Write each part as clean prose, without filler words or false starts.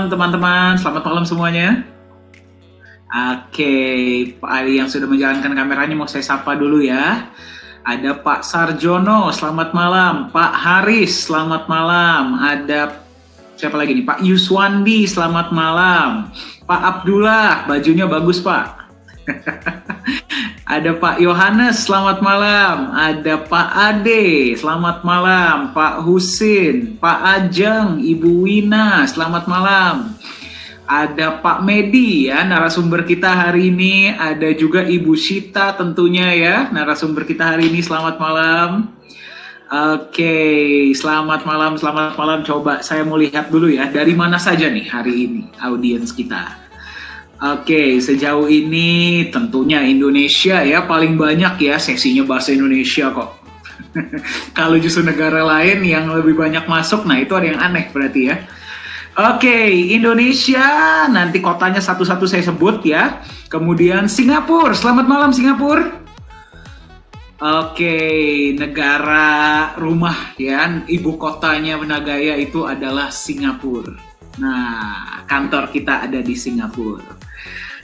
malam teman-teman, selamat malam semuanya. Oke, Pak Ali yang sudah menjalankan kameranya mau saya sapa dulu ya. Ada Pak Sarjono, selamat malam. Pak Haris, selamat malam. Ada siapa lagi nih? Pak Yuswandi, selamat malam. Pak Abdullah, bajunya bagus Pak. Ada Pak Yohanes, selamat malam. Ada Pak Ade, selamat malam. Pak Husin, Pak Ajeng, Ibu Wina, selamat malam. Ada Pak Medi ya, narasumber kita hari ini. Ada juga Ibu Sita tentunya ya, narasumber kita hari ini. Selamat malam. Oke, selamat malam, selamat malam. Coba saya mau lihat dulu ya, dari mana saja nih hari ini audiens kita. Oke, sejauh ini tentunya Indonesia ya paling banyak ya sesinya bahasa Indonesia kok. Kalau justru negara lain yang lebih banyak masuk, nah itu ada yang aneh berarti ya. Oke, Indonesia, nanti kotanya satu-satu saya sebut ya. Kemudian Singapura, selamat malam Singapura. Oke, negara rumah ya, ibu kotanya Nagaya itu adalah Singapura. Nah, kantor kita ada di Singapura.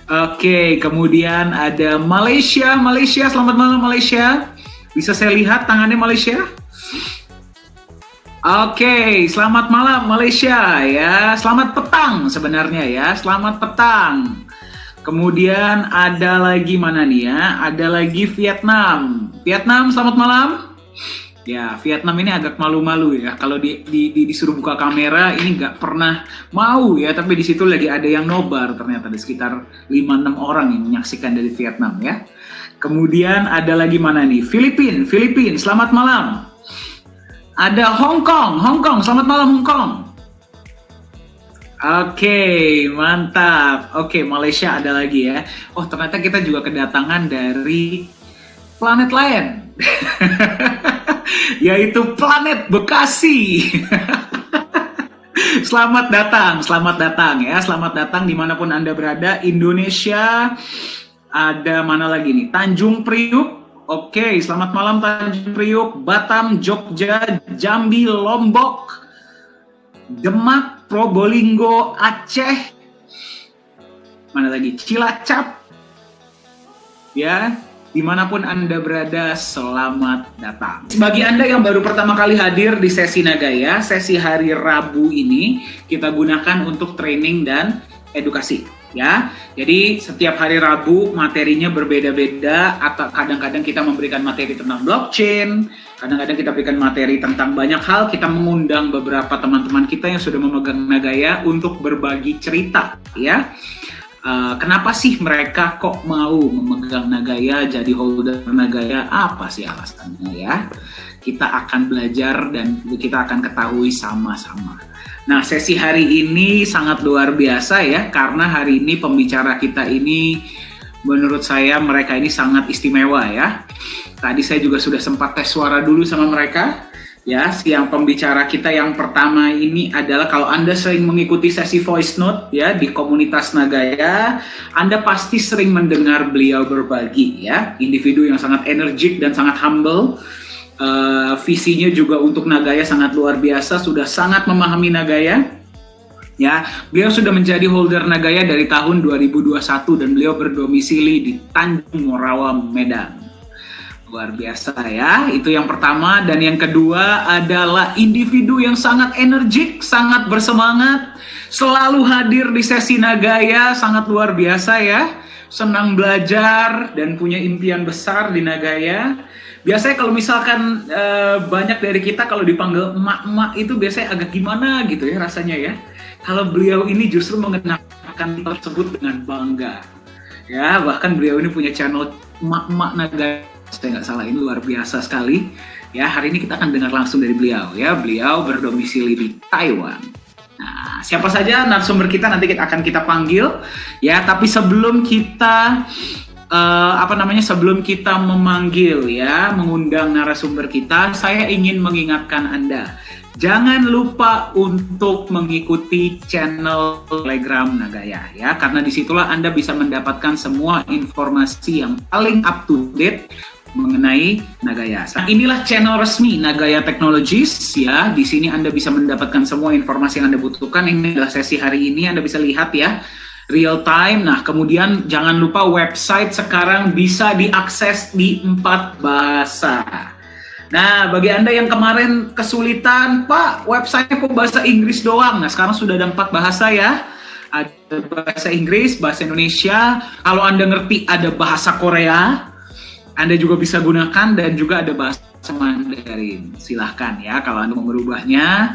Oke, kemudian ada Malaysia. Malaysia, selamat malam Malaysia. Bisa saya lihat tangannya Malaysia? Oke, selamat malam Malaysia ya. Selamat petang sebenarnya ya. Selamat petang. Kemudian ada lagi mana nih ya? Ada lagi Vietnam. Vietnam, selamat malam. Ya, Vietnam ini agak malu-malu ya. Kalau disuruh buka kamera ini nggak pernah mau ya. Tapi di situ lagi ada yang nobar ternyata. Ada sekitar 5-6 orang yang menyaksikan dari Vietnam ya. Kemudian ada lagi mana nih? Filipina, selamat malam. Ada Hong Kong, selamat malam Hong Kong. Oke, mantap. Oke, Malaysia ada lagi ya. Oh, ternyata kita juga kedatangan dari planet lain. Yaitu planet Bekasi. Selamat datang ya. Selamat datang dimanapun Anda berada. Indonesia, ada mana lagi nih? Tanjung Priuk. Oke, selamat malam Tanjung Priuk, Batam, Jogja, Jambi, Lombok, Demak, Probolinggo, Aceh, mana lagi? Cilacap. Ya, dimanapun Anda berada, selamat datang. Bagi Anda yang baru pertama kali hadir di sesi Nagaya, sesi hari Rabu ini kita gunakan untuk training dan edukasi. Ya, jadi setiap hari Rabu materinya berbeda-beda. Atau kadang-kadang kita memberikan materi tentang blockchain, kadang-kadang kita berikan materi tentang banyak hal. Kita mengundang beberapa teman-teman kita yang sudah memegang Nagaya untuk berbagi cerita. Ya, kenapa sih mereka kok mau memegang Nagaya, jadi holder Nagaya? Apa sih alasannya ya? Kita akan belajar dan kita akan ketahui sama-sama. Nah, sesi hari ini sangat luar biasa ya, karena hari ini pembicara kita ini menurut saya mereka ini sangat istimewa ya. Tadi saya juga sudah sempat tes suara dulu sama mereka. Ya, yang pembicara kita yang pertama ini adalah, kalau Anda sering mengikuti sesi voice note ya di komunitas Nagaya, Anda pasti sering mendengar beliau berbagi ya, individu yang sangat energik dan sangat humble. Visinya juga untuk Nagaya sangat luar biasa, sudah sangat memahami Nagaya. Ya, beliau sudah menjadi holder Nagaya dari tahun 2021 dan beliau berdomisili di Tanjung Morawa, Medan. Luar biasa ya, itu yang pertama. Dan yang kedua adalah individu yang sangat energik, sangat bersemangat, selalu hadir di sesi Nagaya, sangat luar biasa ya. Senang belajar dan punya impian besar di Nagaya. Biasanya kalau misalkan banyak dari kita kalau dipanggil emak-emak itu biasanya agak gimana gitu ya rasanya ya. Kalau beliau ini justru mengenakan tersebut dengan bangga. Ya, bahkan beliau ini punya channel emak-emak Nagaya. Saya nggak salah, ini luar biasa sekali. Ya, hari ini kita akan dengar langsung dari beliau ya. Beliau berdomisili di Taiwan. Nah, siapa saja narasumber kita nanti akan kita panggil ya. Tapi sebelum kita sebelum kita memanggil ya, mengundang narasumber kita, saya ingin mengingatkan Anda, jangan lupa untuk mengikuti channel Telegram Nagaya ya, karena disitulah Anda bisa mendapatkan semua informasi yang paling up to date mengenai Nagaya. Nah, inilah channel resmi Nagaya Technologies ya. Di sini Anda bisa mendapatkan semua informasi yang Anda butuhkan. Ini adalah sesi hari ini, Anda bisa lihat ya, real time. Nah, kemudian jangan lupa website sekarang bisa diakses di 4 bahasa. Nah, bagi Anda yang kemarin kesulitan, Pak, websitenya kok bahasa Inggris doang. Nah, sekarang sudah ada 4 bahasa ya. Ada bahasa Inggris, bahasa Indonesia. Kalau Anda ngerti ada bahasa Korea, Anda juga bisa gunakan, dan juga ada bahasa Mandarin. Silahkan ya kalau Anda mau merubahnya.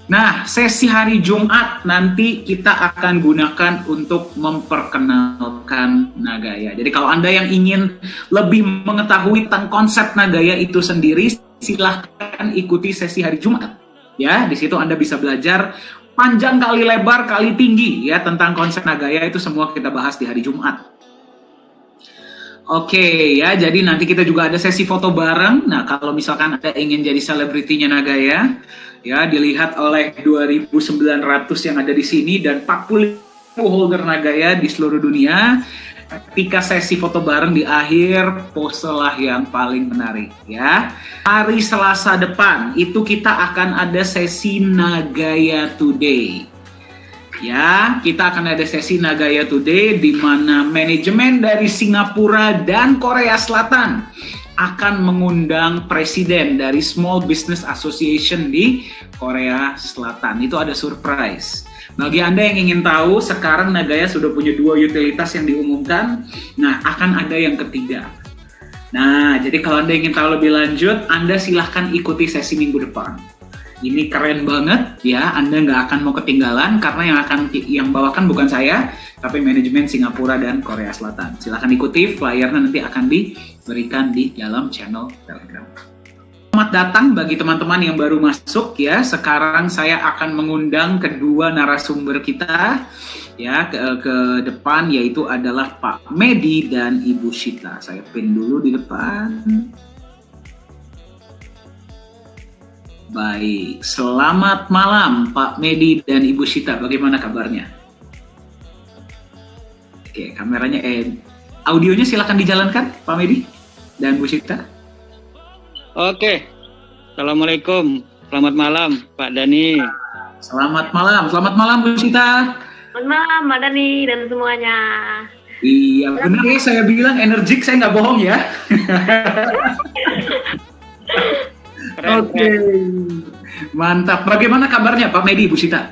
Nah, sesi hari Jumat nanti kita akan gunakan untuk memperkenalkan Nagaya. Jadi kalau Anda yang ingin lebih mengetahui tentang konsep Nagaya itu sendiri, silahkan ikuti sesi hari Jumat. Ya, di situ Anda bisa belajar panjang kali lebar kali tinggi ya tentang konsep Nagaya, itu semua kita bahas di hari Jumat. Oke ya, jadi nanti kita juga ada sesi foto bareng. Nah, kalau misalkan Anda ingin jadi selebritinya Nagaya, ya dilihat oleh 2.900 yang ada di sini dan 40 holder Nagaya di seluruh dunia. Ketika sesi foto bareng di akhir, poselah yang paling menarik ya. Hari Selasa depan itu kita akan ada sesi Nagaya Today. Ya, kita akan ada sesi Nagaya Today di mana manajemen dari Singapura dan Korea Selatan akan mengundang presiden dari Small Business Association di Korea Selatan. Itu ada surprise. Bagi Anda yang ingin tahu, sekarang Nagaya sudah punya 2 utilitas yang diumumkan. Nah, akan ada yang ketiga. Nah, jadi kalau Anda ingin tahu lebih lanjut, Anda silahkan ikuti sesi minggu depan. Ini keren banget ya, Anda nggak akan mau ketinggalan karena yang bawakan bukan saya, tapi manajemen Singapura dan Korea Selatan. Silahkan ikuti, flyernya nanti akan diberikan di dalam channel Telegram. Selamat datang bagi teman-teman yang baru masuk ya. Sekarang saya akan mengundang kedua narasumber kita ya ke depan, yaitu adalah Pak Medi dan Ibu Shita. Saya pin dulu di depan. Baik, selamat malam Pak Medi dan Ibu Shita. Bagaimana kabarnya? Oke, kameranya audionya silakan dijalankan Pak Medi dan Bu Shita. Oke, Assalamualaikum, selamat malam Pak Dani. Selamat malam Bu Shita. Selamat malam Mbak Dani dan semuanya. Iya benar ya, saya bilang energik, saya nggak bohong ya. Oke, mantap. Bagaimana kabarnya Pak Medi, Bu Shita?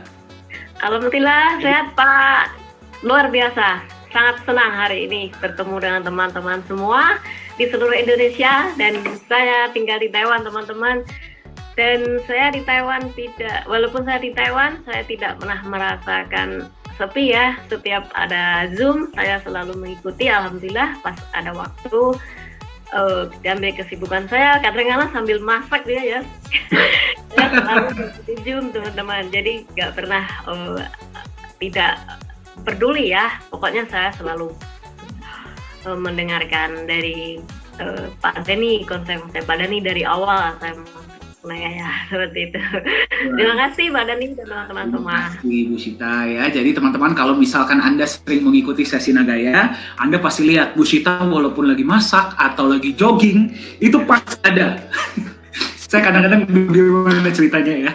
Alhamdulillah sehat Pak, luar biasa. Sangat senang hari ini bertemu dengan teman-teman semua di seluruh Indonesia, dan saya tinggal di Taiwan teman-teman. Dan saya di Taiwan walaupun saya di Taiwan, saya tidak pernah merasakan sepi ya. Setiap ada Zoom, saya selalu mengikuti. Alhamdulillah pas ada waktu, ambil kesibukan saya, kadang-kadang sambil masak dia ya. Saya selalu mengikuti Zoom teman-teman. Jadi nggak pernah tidak peduli ya. Pokoknya saya selalu mendengarkan dari Pak Dani, konsep Pak Dani dari awal saya ya seperti itu. Terima kasih Pak Dani dan teman-teman semua. Terima kasih Bu Shita ya. Jadi teman-teman, kalau misalkan Anda sering mengikuti sesi Nagaya, Anda pasti lihat Bu Shita walaupun lagi masak atau lagi jogging, itu pasti ada. Saya kadang-kadang bagaimana ceritanya ya.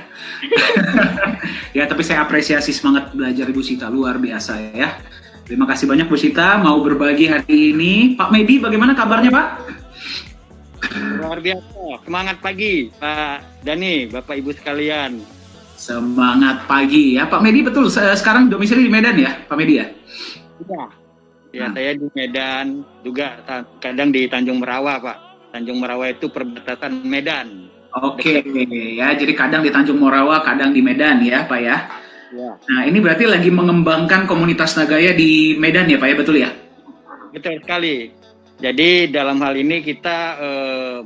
Ya, tapi saya apresiasi semangat belajar Ibu Shita, luar biasa ya. Terima kasih banyak Bu Shita mau berbagi hari ini. Pak Medi, bagaimana kabarnya Pak? Luar biasa, semangat pagi Pak Dani, Bapak Ibu sekalian. Semangat pagi ya Pak Medi, betul sekarang domisili di Medan ya Pak Medi ya? Iya, ya saya di Medan, juga kadang di Tanjung Merawa Pak. Tanjung Merawa itu perbatasan Medan. Oke ya, jadi kadang di Tanjung Morawa, kadang di Medan ya Pak ya? Ya. Nah, ini berarti lagi mengembangkan komunitas Nagaya di Medan ya Pak ya, betul ya? Betul sekali. Jadi dalam hal ini kita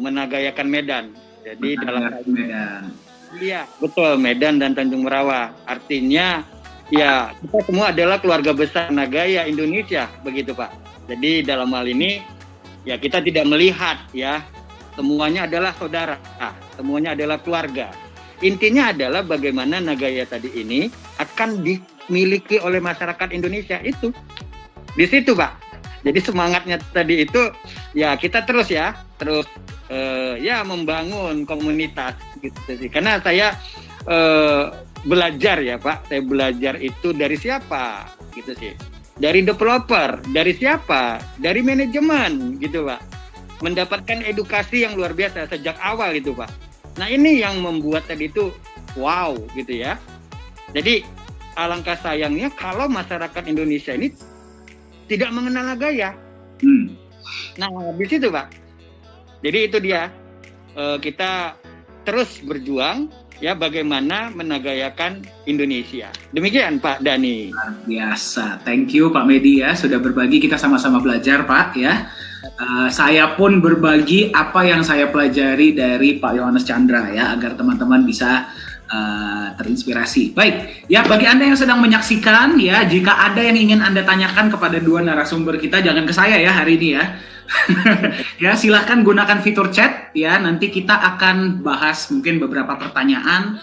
menagayakan Medan. Jadi dalam hal Medan. Iya, betul, Medan dan Tanjung Merawa. Artinya ya kita semua adalah keluarga besar Nagaya Indonesia, begitu Pak. Jadi dalam hal ini ya kita tidak melihat ya, semuanya adalah saudara, semuanya adalah keluarga. Intinya adalah bagaimana Nagaya tadi ini akan dimiliki oleh masyarakat Indonesia itu. Di situ Pak. Jadi semangatnya tadi itu ya kita terus ya membangun komunitas gitu sih. Karena saya belajar ya Pak, saya belajar itu dari siapa gitu sih. Dari developer, dari siapa? Dari manajemen gitu Pak. Mendapatkan edukasi yang luar biasa sejak awal itu Pak. Nah ini yang membuat tadi itu wow gitu ya. Jadi alangkah sayangnya kalau masyarakat Indonesia ini tidak mengenal Nagaya. Nah di situ Pak. Jadi itu dia, kita terus berjuang ya bagaimana menagayakan Indonesia. Demikian Pak Dhani. Luar biasa, thank you Pak Medi ya sudah berbagi, kita sama-sama belajar Pak ya. Saya pun berbagi apa yang saya pelajari dari Pak Yohanes Chandra ya agar teman-teman bisa terinspirasi. Baik, ya bagi Anda yang sedang menyaksikan ya, jika ada yang ingin Anda tanyakan kepada dua narasumber kita, jangan ke saya ya hari ini ya. Ya silahkan gunakan fitur chat ya, nanti kita akan bahas mungkin beberapa pertanyaan,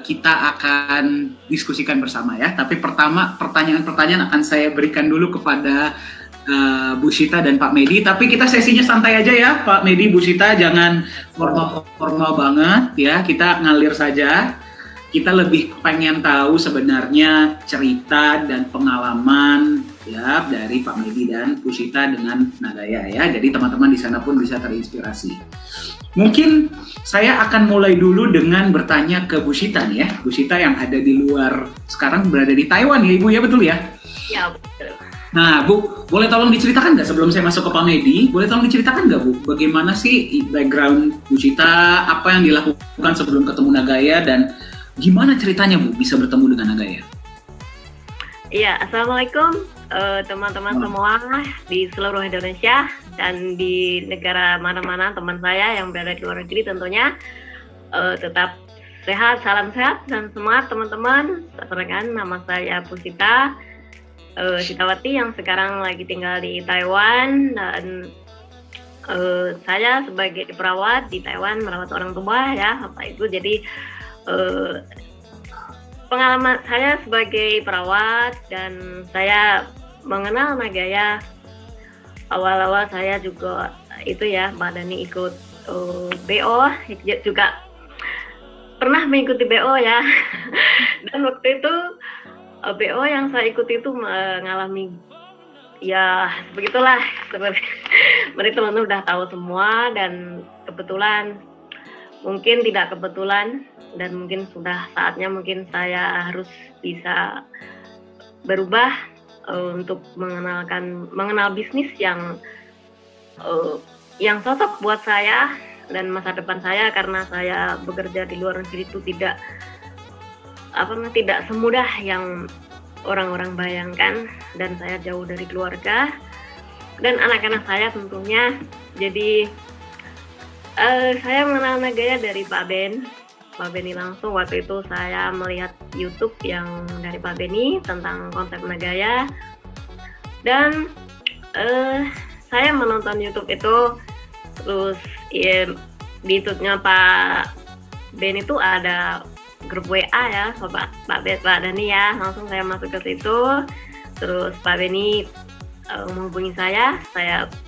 kita akan diskusikan bersama ya. Tapi pertama pertanyaan-pertanyaan akan saya berikan dulu kepada Bu Sita dan Pak Medi, tapi kita sesinya santai aja ya Pak Medi, Bu Sita, jangan formal banget ya, kita ngalir saja. Kita lebih pengen tahu sebenarnya cerita dan pengalaman ya dari Pak Medi dan Bu Sita dengan Nagaya ya, jadi teman-teman di sana pun bisa terinspirasi. Mungkin saya akan mulai dulu dengan bertanya ke Bu Sita nih ya, Bu Sita yang ada di luar, sekarang berada di Taiwan ya Ibu ya, betul ya? Ya betul. Nah Bu, boleh tolong diceritakan nggak sebelum saya masuk ke Pak Medi, boleh tolong diceritakan nggak Bu, bagaimana sih background Bu Sita, apa yang dilakukan sebelum ketemu Nagaya, dan gimana ceritanya Bu bisa bertemu dengan Nagaya? Iya, Assalamualaikum teman-teman semua di seluruh Indonesia dan di negara mana-mana teman saya yang berada di luar negeri tentunya. Tetap sehat, salam sehat dan semangat teman-teman. Perkenalkan, nama saya Bu Sita. Sitawati yang sekarang lagi tinggal di Taiwan, dan saya sebagai perawat di Taiwan merawat orang tua ya Bapak Ibu. Jadi pengalaman saya sebagai perawat dan saya mengenal Nagaya, awal-awal saya juga itu ya Mbak Dhani ikut BO, juga pernah mengikuti BO ya. Dan waktu itu BO yang saya ikuti itu mengalami ya begitulah, seperti teman-teman udah tahu semua, dan kebetulan mungkin tidak kebetulan dan mungkin sudah saatnya mungkin saya harus bisa berubah untuk mengenal bisnis yang cocok buat saya dan masa depan saya, karena saya bekerja di luar negeri itu tidak semudah yang orang-orang bayangkan, dan saya jauh dari keluarga dan anak-anak saya tentunya. Jadi saya mengenal Nagaya dari Pak Beni langsung. Waktu itu saya melihat YouTube yang dari Pak Beni tentang konsep Nagaya, dan saya menonton YouTube itu. Terus ya, di YouTube-nya Pak Ben itu ada grup WA ya, Pak Dhani ya, langsung saya masuk ke situ. Terus Pak Beni menghubungi saya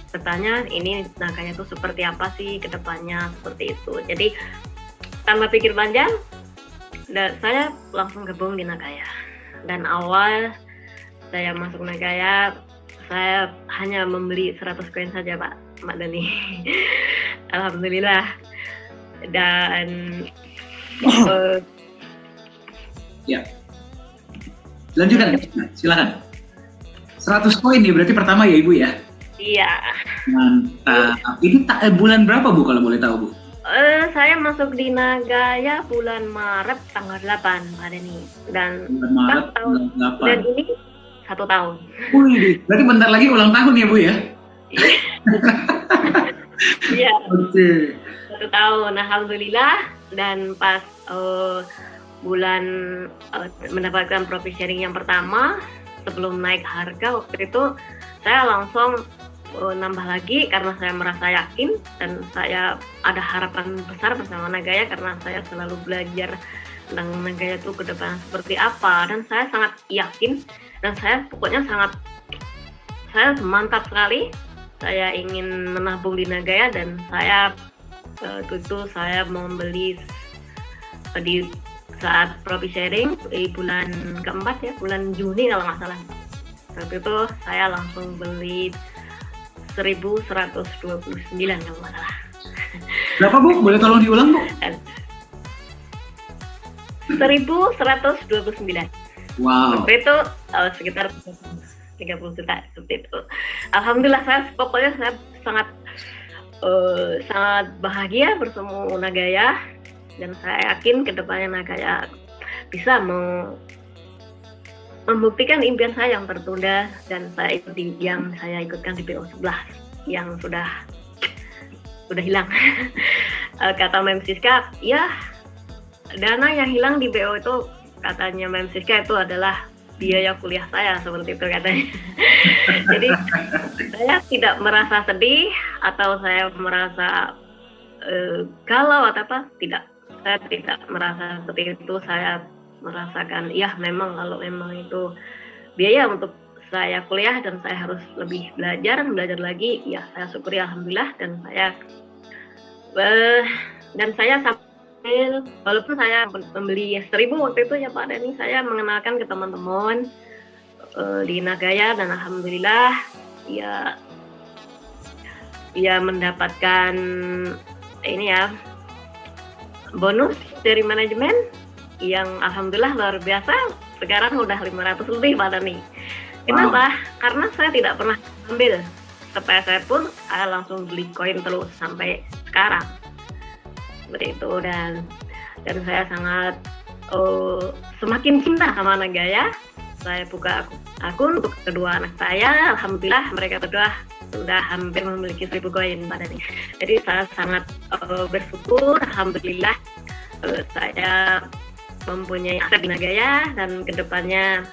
bertanya ini Nagaya itu seperti apa sih ke depannya, seperti itu. Jadi tanpa pikir panjang, saya langsung gabung di Nagaya. Dan awal saya masuk Nagaya, saya hanya membeli 100 koin saja Pak Dhani. Alhamdulillah. Dan ya, lanjutkan, silakan. 100 koin nih berarti pertama ya Ibu ya? Iya. Mantap. Ini bulan berapa Bu kalau boleh tahu Bu? Saya masuk di Nagaya bulan Maret tanggal 8 Pak Dhani. Dan bulan Maret tanggal 8. Dan ini 1 tahun. Wih, berarti bentar lagi ulang tahun ya Bu ya? Iya. Oke. 1 tahun, alhamdulillah. Dan pas bulan mendapatkan profit sharing yang pertama sebelum naik harga, waktu itu saya langsung nambah lagi karena saya merasa yakin dan saya ada harapan besar bersama Nagaya, karena saya selalu belajar tentang Nagaya itu ke depan seperti apa, dan saya sangat yakin dan saya pokoknya sangat saya mantap sekali. Saya ingin menabung di Nagaya dan saya itu saya membeli di saat profit sharing di bulan keempat ya, bulan Juni kalau nggak salah. Waktu itu saya langsung beli 1.129 kalau nggak salah. Berapa Bu? Boleh tolong diulang Bu? 1.129. Wow. Waktu itu sekitar 30 juta seperti itu. Alhamdulillah pokoknya saya sangat bahagia bersama Nagaya dan saya yakin kedepannya Nagaya bisa membuktikan impian saya yang tertunda dan yang saya ikutkan di BO 11 yang sudah hilang. Kata Mem Siska, ya dana yang hilang di BO itu katanya Mem Siska itu adalah biaya kuliah saya, seperti itu katanya. Jadi saya tidak merasa sedih atau saya merasa galau atau apa, tidak. Saya tidak merasa seperti itu. Saya merasakan ya memang kalau memang itu biaya untuk saya kuliah dan saya harus lebih belajar lagi, ya saya syukuri alhamdulillah. Dan saya sambil walaupun saya membeli 1.000 waktu itu ya Pak Dani, saya mengenalkan ke teman-teman di Nagaya dan alhamdulillah ya mendapatkan ini ya bonus dari manajemen yang alhamdulillah luar biasa. Sekarang udah 500 lebih Pak Dani. Kenapa? Karena saya tidak pernah ambil sepeser pun, saya langsung beli koin terus sampai sekarang. Seperti itu, dan saya sangat semakin cinta sama Nagaya. Saya buka akun untuk kedua anak saya, alhamdulillah mereka berdua sudah hampir memiliki 1.000 koin Pak Dani. Jadi saya sangat bersyukur, alhamdulillah saya mempunyai aset di Nagaya dan kedepannya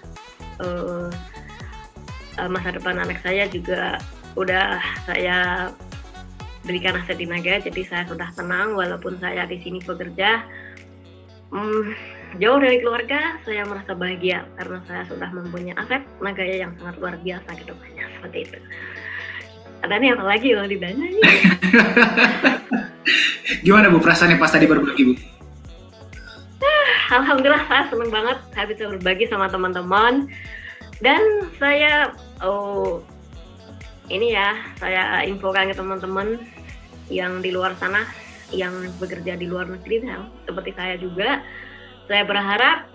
masa depan anak saya juga udah saya belikan aset di Nagaya, jadi saya sudah tenang walaupun saya di sini bekerja jauh dari keluarga. Saya merasa bahagia karena saya sudah mempunyai aset Nagaya yang sangat luar biasa ke depannya, seperti itu. Ada nih apa lagi yang ditanya nih? Gimana Bu perasaannya pas tadi berbagi Bu? Alhamdulillah saya senang banget saya bisa berbagi sama teman-teman dan saya saya infokan ke teman-teman yang di luar sana yang bekerja di luar negeri seperti saya juga. Saya berharap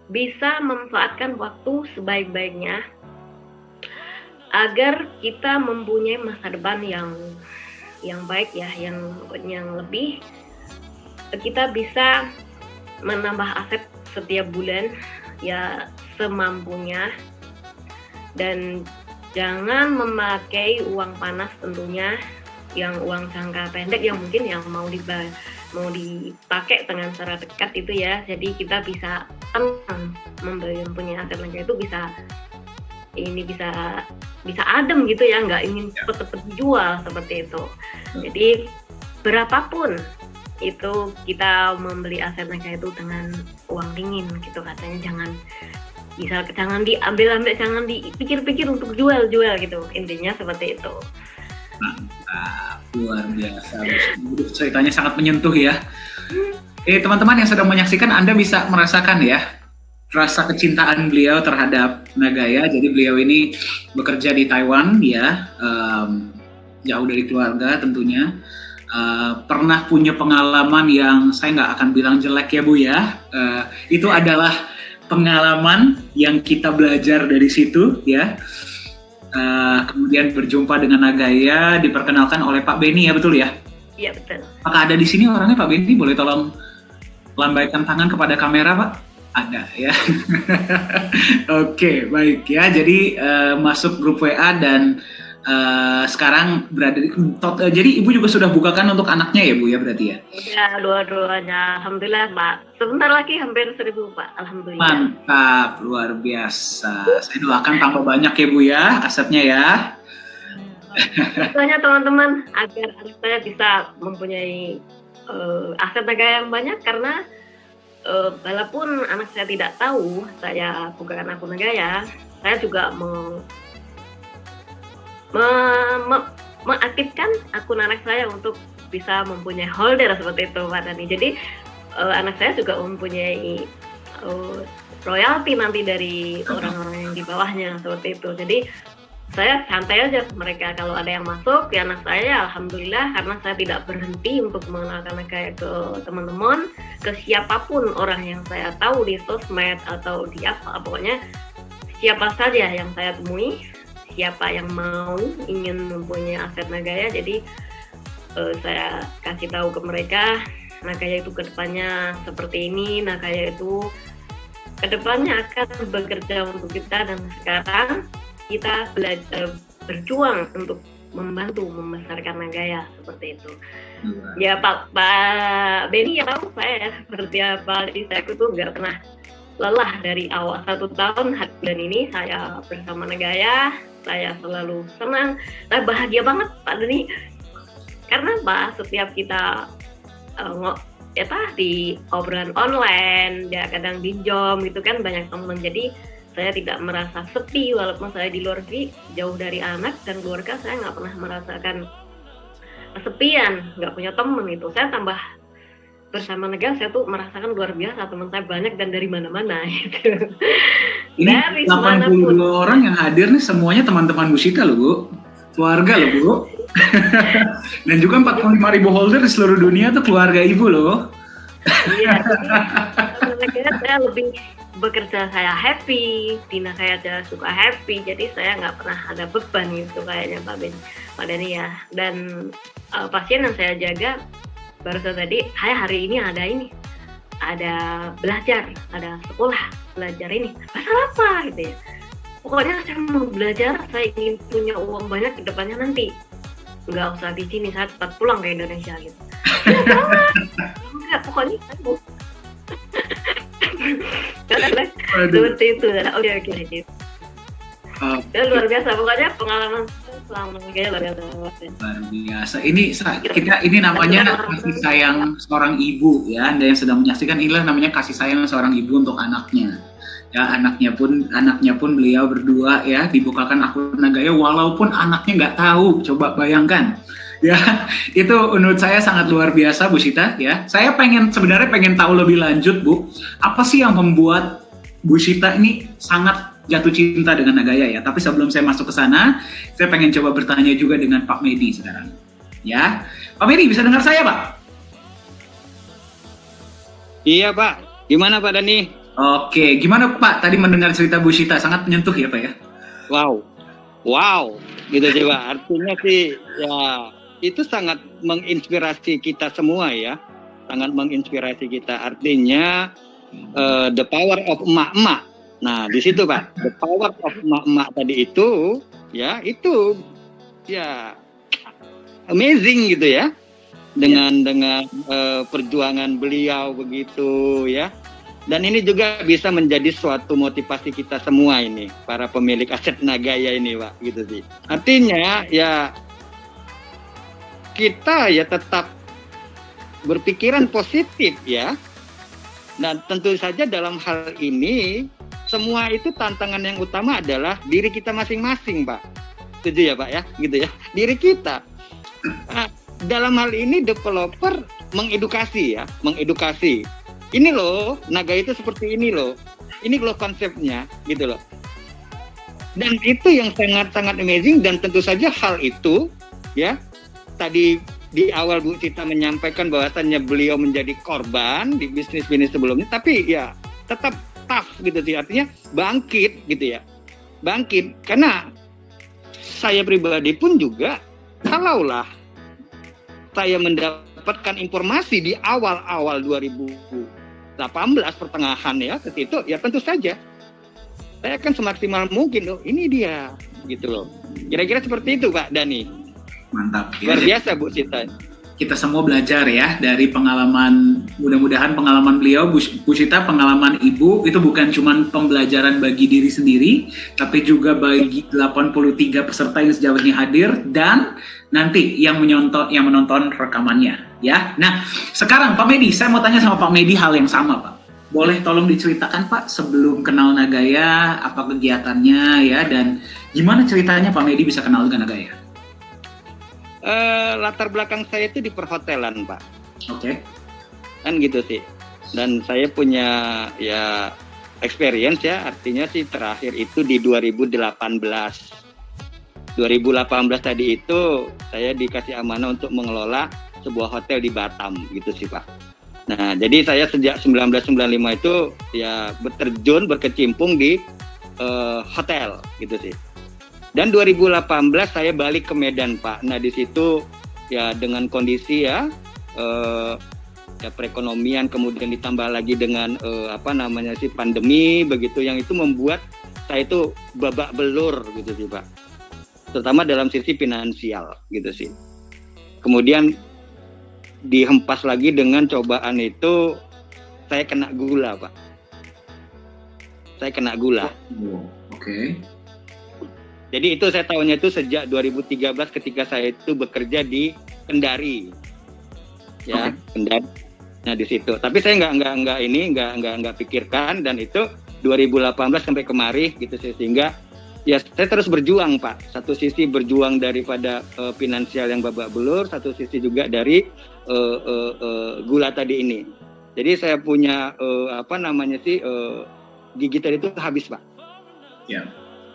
bisa memanfaatkan waktu sebaik-baiknya agar kita mempunyai masa depan yang baik ya, yang lebih. Kita bisa menambah aset setiap bulan ya semampunya dan jangan memakai uang panas tentunya, yang uang jangka pendek yang mungkin yang mau dipakai dengan cara dekat itu ya. Jadi kita bisa tenang mempunyai aset Nagaya itu bisa adem gitu ya, nggak ingin cepet-cepet dijual seperti itu. Jadi berapapun itu kita membeli aset Nagaya itu dengan uang dingin gitu katanya, jangan diambil, jangan dipikir-pikir untuk jual gitu, intinya seperti itu. Mantap, luar biasa. Ceritanya sangat menyentuh ya. Teman-teman yang sedang menyaksikan, Anda bisa merasakan ya rasa kecintaan beliau terhadap Nagaya. Jadi beliau ini bekerja di Taiwan ya, jauh dari keluarga tentunya. Pernah punya pengalaman yang saya nggak akan bilang jelek ya Bu ya. Itu adalah pengalaman yang kita belajar dari situ ya. Kemudian berjumpa dengan Nagaya, diperkenalkan oleh Pak Benny ya, betul ya? Iya betul. Apakah ada di sini orangnya Pak Benny? Boleh tolong lambaikan tangan kepada kamera Pak? Ada ya. Oke, baik ya. Jadi masuk grup WA dan sekarang berada di jadi Ibu juga sudah bukakan untuk anaknya ya Bu ya berarti ya? Ya, dua-duanya. Alhamdulillah Pak. Sebentar lagi hampir 1.000 Pak. Alhamdulillah. Mantap, luar biasa. Saya doakan tambah banyak ya Bu ya asetnya ya. Tentunya teman-teman agar anak saya bisa mempunyai aset Nagaya yang banyak, karena walaupun anak saya tidak tahu saya bukan akun Nagaya, saya juga mengaktifkan akun anak saya untuk bisa mempunyai holder seperti itu Pak Dani. Jadi anak saya juga mempunyai royalti nanti dari orang-orang yang di bawahnya seperti itu. Jadi saya santai aja ke mereka, kalau ada yang masuk ya anak saya, alhamdulillah, karena saya tidak berhenti untuk mengenalkan kayak ke teman-teman, ke siapapun orang yang saya tahu di sosmed atau di apa, pokoknya siapa saja yang saya temui, siapa yang mau ingin mempunyai aset Nagaya, jadi saya kasih tahu ke mereka, Nagaya itu kedepannya seperti ini, Nagaya itu kedepannya akan bekerja untuk kita, dan sekarang kita berjuang untuk membantu membesarkan Nagaya seperti itu. Ya Pak Benny ya tahu saya seperti apa, jadi saya itu nggak pernah lelah dari awal 1 tahun dan ini saya bersama Nagaya, saya selalu senang, saya bahagia banget Pak Benny, karena Pak setiap kita di obrolan online, ya kadang di Zoom gitu kan banyak teman, jadi saya tidak merasa sepi walaupun saya di luar negeri, jauh dari anak dan keluarga, saya nggak pernah merasakan kesepian, nggak punya teman itu. Saya tambah bersama Nagaya, saya tuh merasakan luar biasa, teman saya banyak dan dari mana-mana gitu. Ini 82 orang yang hadir nih semuanya teman-teman Bu Sita loh Bu, keluarga loh Bu. Dan juga 45.000 holder di seluruh dunia tuh keluarga Ibu loh. Iya, jadi saya lebih bekerja, saya happy, Dina saya aja suka happy, jadi saya nggak pernah ada beban gitu kayaknya Pak Dani ya. Dan pasien yang saya jaga barusan tadi, hari ini ada belajar, ada sekolah belajar ini, masalah apa gitu ya. Pokoknya saya mau belajar, saya ingin punya uang banyak ke depannya nanti. Nggak usah di sini, saya cepat pulang ke Indonesia gitu. Enggak, pokoknya aku seperti itu. Oke. Ya, luar biasa, pokoknya pengalaman selama Nagaya luar biasa. Ini namanya kasih sayang seorang ibu ya. Anda yang sedang menyaksikan, inilah namanya kasih sayang seorang ibu untuk anaknya. Ya, anaknya pun beliau berdua ya dibukakan akun Nagaya walaupun anaknya nggak tahu. Coba bayangkan. Ya, itu menurut saya sangat luar biasa Bu Sita ya. Saya sebenarnya pengen tahu lebih lanjut Bu, apa sih yang membuat Bu Sita ini sangat jatuh cinta dengan Nagaya ya. Tapi sebelum saya masuk ke sana, saya pengen coba bertanya juga dengan Pak Medi sekarang. Ya, Pak Medi bisa dengar saya Pak? Iya Pak, gimana Pak Dani? Oke, gimana Pak? Tadi mendengar cerita Bu Sita sangat menyentuh ya Pak ya? Wow, gitu sih Pak. Artinya sih ya itu sangat menginspirasi kita semua ya, sangat menginspirasi kita. Artinya the power of emak-emak. Nah di situ Pak, the power of emak-emak tadi itu ya amazing gitu ya, dengan perjuangan beliau begitu ya. Dan ini juga bisa menjadi suatu motivasi kita semua ini, para pemilik aset Nagaya ini Pak, gitu sih. Artinya ya kita ya tetap berpikiran positif ya. Dan tentu saja dalam hal ini semua itu tantangan yang utama adalah diri kita masing-masing Pak. Setuju ya Pak ya, gitu ya. Diri kita. Nah, dalam hal ini developer mengedukasi. Ini loh, Nagaya itu seperti ini loh. Ini loh konsepnya, gitu loh. Dan itu yang sangat-sangat amazing, dan tentu saja hal itu ya. Tadi di awal Bu Sita menyampaikan bahwasannya beliau menjadi korban di bisnis-bisnis sebelumnya, tapi ya tetap tough gitu sih, artinya bangkit gitu ya. Bangkit, karena saya pribadi pun juga kalaulah saya mendapatkan informasi di awal-awal 2018 pertengahan ya ke situ, ya tentu saja saya akan semaksimal mungkin loh, ini dia gitu loh. Kira-kira seperti itu Pak Dani. Mantap. Luar biasa Bu Sita. Kita semua belajar ya dari pengalaman, mudah-mudahan pengalaman beliau, Bu Sita, pengalaman Ibu itu bukan cuma pembelajaran bagi diri sendiri, tapi juga bagi 83 peserta yang sejauh ini hadir dan nanti yang menonton rekamannya ya. Nah, sekarang Pak Medi, saya mau tanya sama Pak Medi hal yang sama Pak. boleh tolong diceritakan Pak sebelum kenal Nagaya, apa kegiatannya ya, dan gimana ceritanya Pak Medi bisa kenal dengan Nagaya? Latar belakang saya itu di perhotelan Pak. Oke. Kan gitu sih. Dan saya punya ya experience ya, artinya sih terakhir itu di 2018. 2018 tadi itu saya dikasih amanah untuk mengelola sebuah hotel di Batam gitu sih Pak. Nah, jadi saya sejak 1995 itu ya berkecimpung di hotel gitu sih. Dan 2018 saya balik ke Medan Pak. Nah, di situ ya dengan kondisi ya perekonomian, kemudian ditambah lagi dengan pandemi begitu, yang itu membuat saya itu babak belur gitu sih Pak, terutama dalam sisi finansial gitu sih. Kemudian dihempas lagi dengan cobaan itu, saya kena gula Pak. Saya kena gula. Oke. Jadi itu saya tahunya itu sejak 2013 ketika saya itu bekerja di Kendari, ya Kendari. Nah di situ. Tapi saya nggak pikirkan, dan itu 2018 sampai kemari gitu sih, sehingga ya saya terus berjuang Pak. Satu sisi berjuang daripada finansial yang babak belur, satu sisi juga dari gula tadi ini. Jadi saya punya gigi tadi itu habis Pak. Ya.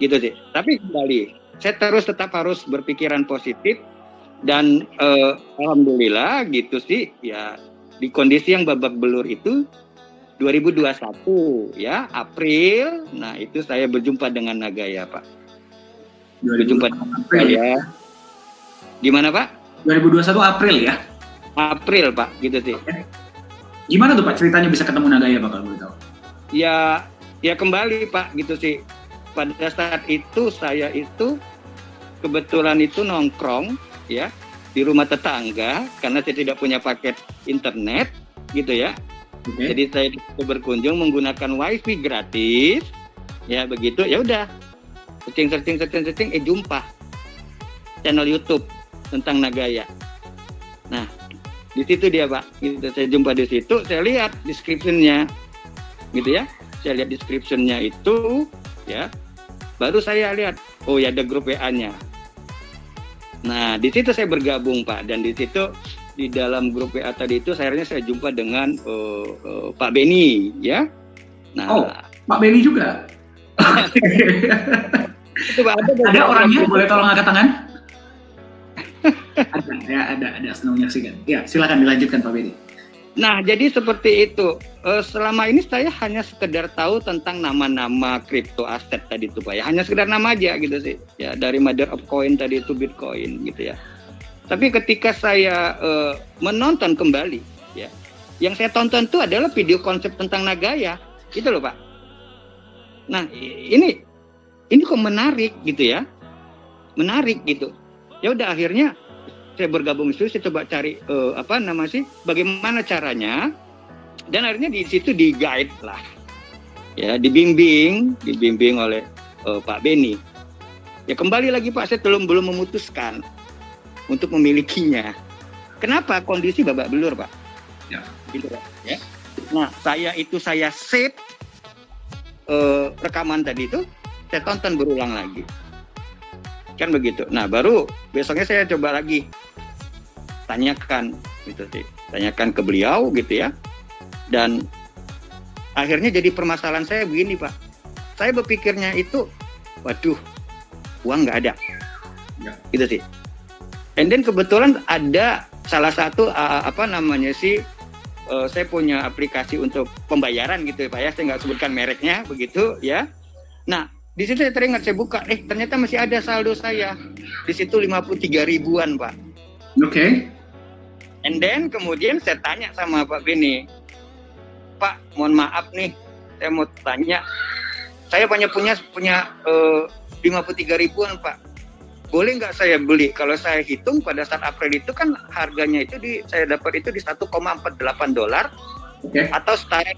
Gitu sih. Tapi kembali, saya tetap harus berpikiran positif, dan alhamdulillah gitu sih ya, di kondisi yang babak belur itu 2021 ya April. Nah itu saya berjumpa dengan Nagaya Pak. Berjumpa dengan Nagaya. Gimana Pak? 2021 April ya? April Pak, gitu sih. Oke. Gimana tuh Pak ceritanya bisa ketemu Nagaya Pak, kalau boleh tahu? Ya kembali Pak gitu sih. Pada saat itu saya itu kebetulan itu nongkrong ya di rumah tetangga karena saya tidak punya paket internet gitu ya. Okay. Jadi saya berkunjung menggunakan wifi gratis ya, begitu ya udah searching jumpa channel YouTube tentang Nagaya. Nah di situ dia Pak, gitu. Saya jumpa di situ, saya lihat description-nya gitu ya, saya lihat description-nya itu ya, baru saya lihat oh ya ada grup WA-nya. Nah, di situ saya bergabung Pak, dan di situ di dalam grup WA tadi itu akhirnya saya jumpa dengan Pak Beni ya. Nah, Pak Beni juga. Itu Pak, ada orangnya, boleh tolong angkat tangan? ada senang menyaksikan. Ya, silakan dilanjutkan Pak Beni. Nah, jadi seperti itu. Selama ini saya hanya sekedar tahu tentang nama-nama crypto aset tadi itu Pak ya. Hanya sekedar nama aja gitu sih. Ya, dari mother of coin tadi itu Bitcoin gitu ya. Tapi ketika saya menonton kembali ya, yang saya tonton itu adalah video konsep tentang Nagaya. Gitu loh Pak. Nah, ini kok menarik gitu ya. Menarik gitu. Ya udah akhirnya saya bergabung di situ, saya coba cari bagaimana caranya, dan akhirnya di situ di guide lah, ya dibimbing oleh Pak Beni. Ya kembali lagi Pak, saya belum memutuskan untuk memilikinya. Kenapa? Kondisi babak belur Pak. Ya. Gitu Pak. Ya. Nah saya save rekaman tadi itu, saya tonton berulang lagi. Kan begitu. Nah baru besoknya saya coba lagi tanyakan ke beliau gitu ya, dan akhirnya jadi permasalahan saya begini Pak, saya berpikirnya itu waduh uang nggak ada ya. Gitu sih. And then kebetulan ada salah satu saya punya aplikasi untuk pembayaran gitu ya Pak ya, saya nggak sebutkan mereknya begitu ya. Nah di situ saya teringat, saya buka, ternyata masih ada saldo saya di situ 53 ribuan Pak. Oke. And then kemudian saya tanya sama Pak Beni, Pak, mohon maaf nih, saya mau tanya, saya punya 53 ribuan Pak, boleh nggak saya beli? Kalau saya hitung pada saat April itu kan harganya itu saya dapat itu di $1,48, okay. Atau standard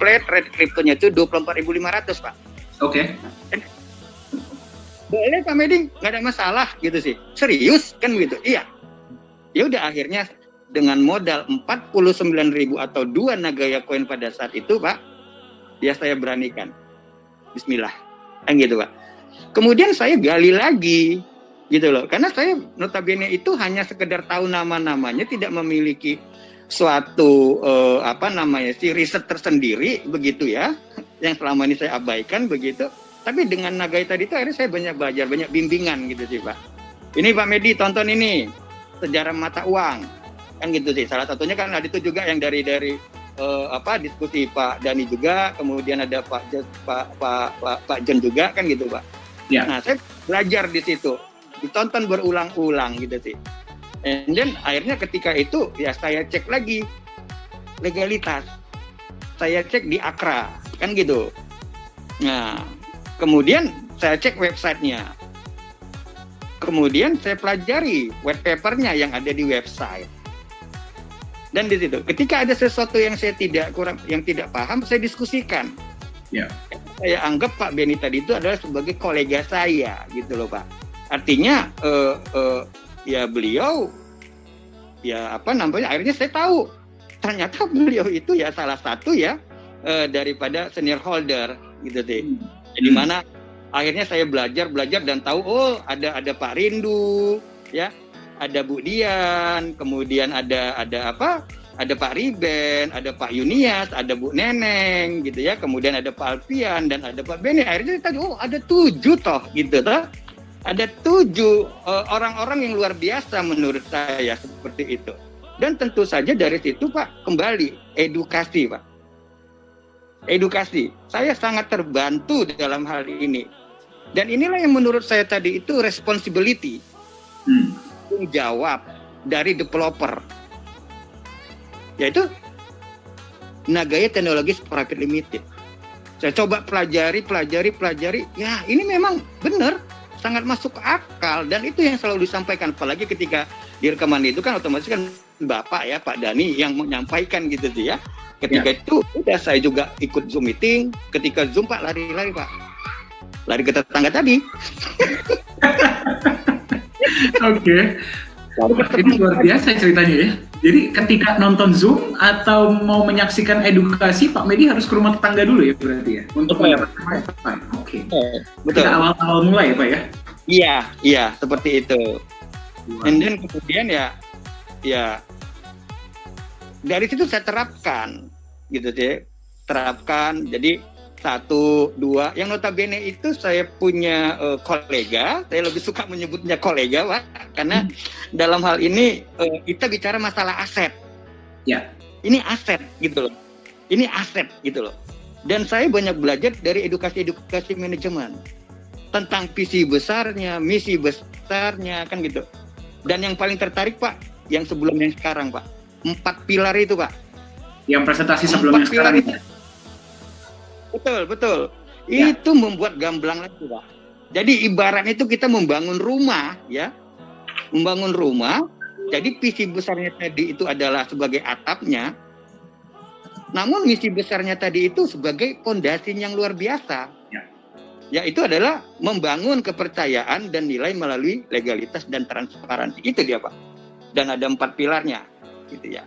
plate rate kriptonya itu 24.500 Pak. Oke. Boleh Pak Medi, nggak ada masalah gitu sih. Serius kan gitu? Iya. Ya udah akhirnya dengan modal 49.000 atau 2 Nagaya Coin pada saat itu Pak, ya saya beranikan. Bismillah, kan gitu Pak. Kemudian saya gali lagi, gitu loh. Karena saya notabene itu hanya sekedar tahu nama-namanya, tidak memiliki suatu riset tersendiri begitu ya, yang selama ini saya abaikan begitu. Tapi dengan Nagaya tadi itu akhirnya saya banyak belajar, banyak bimbingan gitu sih Pak. Ini Pak Medi tonton ini sejarah mata uang kan gitu sih. Salah satunya kan ada itu juga yang dari diskusi Pak Dani juga, kemudian ada Pak Jen juga kan gitu Pak. Ya. Nah saya belajar di situ, ditonton berulang-ulang gitu sih. And then akhirnya ketika itu ya saya cek lagi legalitas, saya cek di Akra kan gitu. Nah kemudian saya cek websitenya, kemudian saya pelajari white papernya yang ada di website. Dan di situ, ketika ada sesuatu yang saya tidak paham, saya diskusikan. Ya. Saya anggap Pak Benny tadi itu adalah sebagai kolega saya, gitu loh Pak. Artinya, ya beliau, ya akhirnya saya tahu, ternyata beliau itu ya salah satu ya daripada senior holder, gitu sih. Jadi mana akhirnya saya belajar dan tahu, oh ada Pak Rindu, ya. Ada Bu Dian, kemudian ada Pak Riben, ada Pak Yunias, ada Bu Neneng, gitu ya. Kemudian ada Pak Alfian dan ada Pak Benny. Akhirnya tadi ada 7 toh, gitu toh. Ada 7 orang-orang yang luar biasa menurut saya seperti itu. Dan tentu saja dari situ Pak kembali edukasi Pak. Edukasi. Saya sangat terbantu dalam hal ini. Dan inilah yang menurut saya tadi itu responsibility. Tanggung jawab dari developer, yaitu Nagaya Technologies Private Limited. Saya coba pelajari, ya ini memang benar, sangat masuk akal, dan itu yang selalu disampaikan, apalagi ketika di rekaman itu kan otomatis kan Bapak ya, Pak Dani yang menyampaikan gitu sih ya. Ketika itu udah saya juga ikut Zoom meeting, ketika Zoom Pak lari-lari Pak, lari ke tetangga tadi. Oke. Ini luar biasa ceritanya ya. Jadi ketika nonton Zoom atau mau menyaksikan edukasi, Pak Medi harus ke rumah tetangga dulu ya berarti ya? Untuk mendapatkan wifi. Oke. Betul. Kita awal-awal mulai ya Pak ya? Iya, seperti itu. And then kemudian ya dari situ saya terapkan gitu sih. Jadi 1, 2, yang notabene itu saya punya kolega, saya lebih suka menyebutnya kolega Pak, karena dalam hal ini kita bicara masalah aset. Ya. Ini aset gitu loh. Ini aset gitu loh. Dan saya banyak belajar dari edukasi manajemen tentang visi besarnya, misi besarnya kan gitu. Dan yang paling tertarik Pak, yang sebelum yang sekarang Pak, 4 pilar itu Pak. Yang presentasi sebelumnya sekarang itu. Betul. Ya. Itu membuat gamblang lagi Pak. Jadi ibarat itu kita membangun rumah ya. Membangun rumah. Jadi visi besarnya tadi itu adalah sebagai atapnya. Namun misi besarnya tadi itu sebagai fondasi yang luar biasa. Ya. Yaitu adalah membangun kepercayaan dan nilai melalui legalitas dan transparansi. Itu dia Pak. Dan ada 4 pilarnya gitu ya.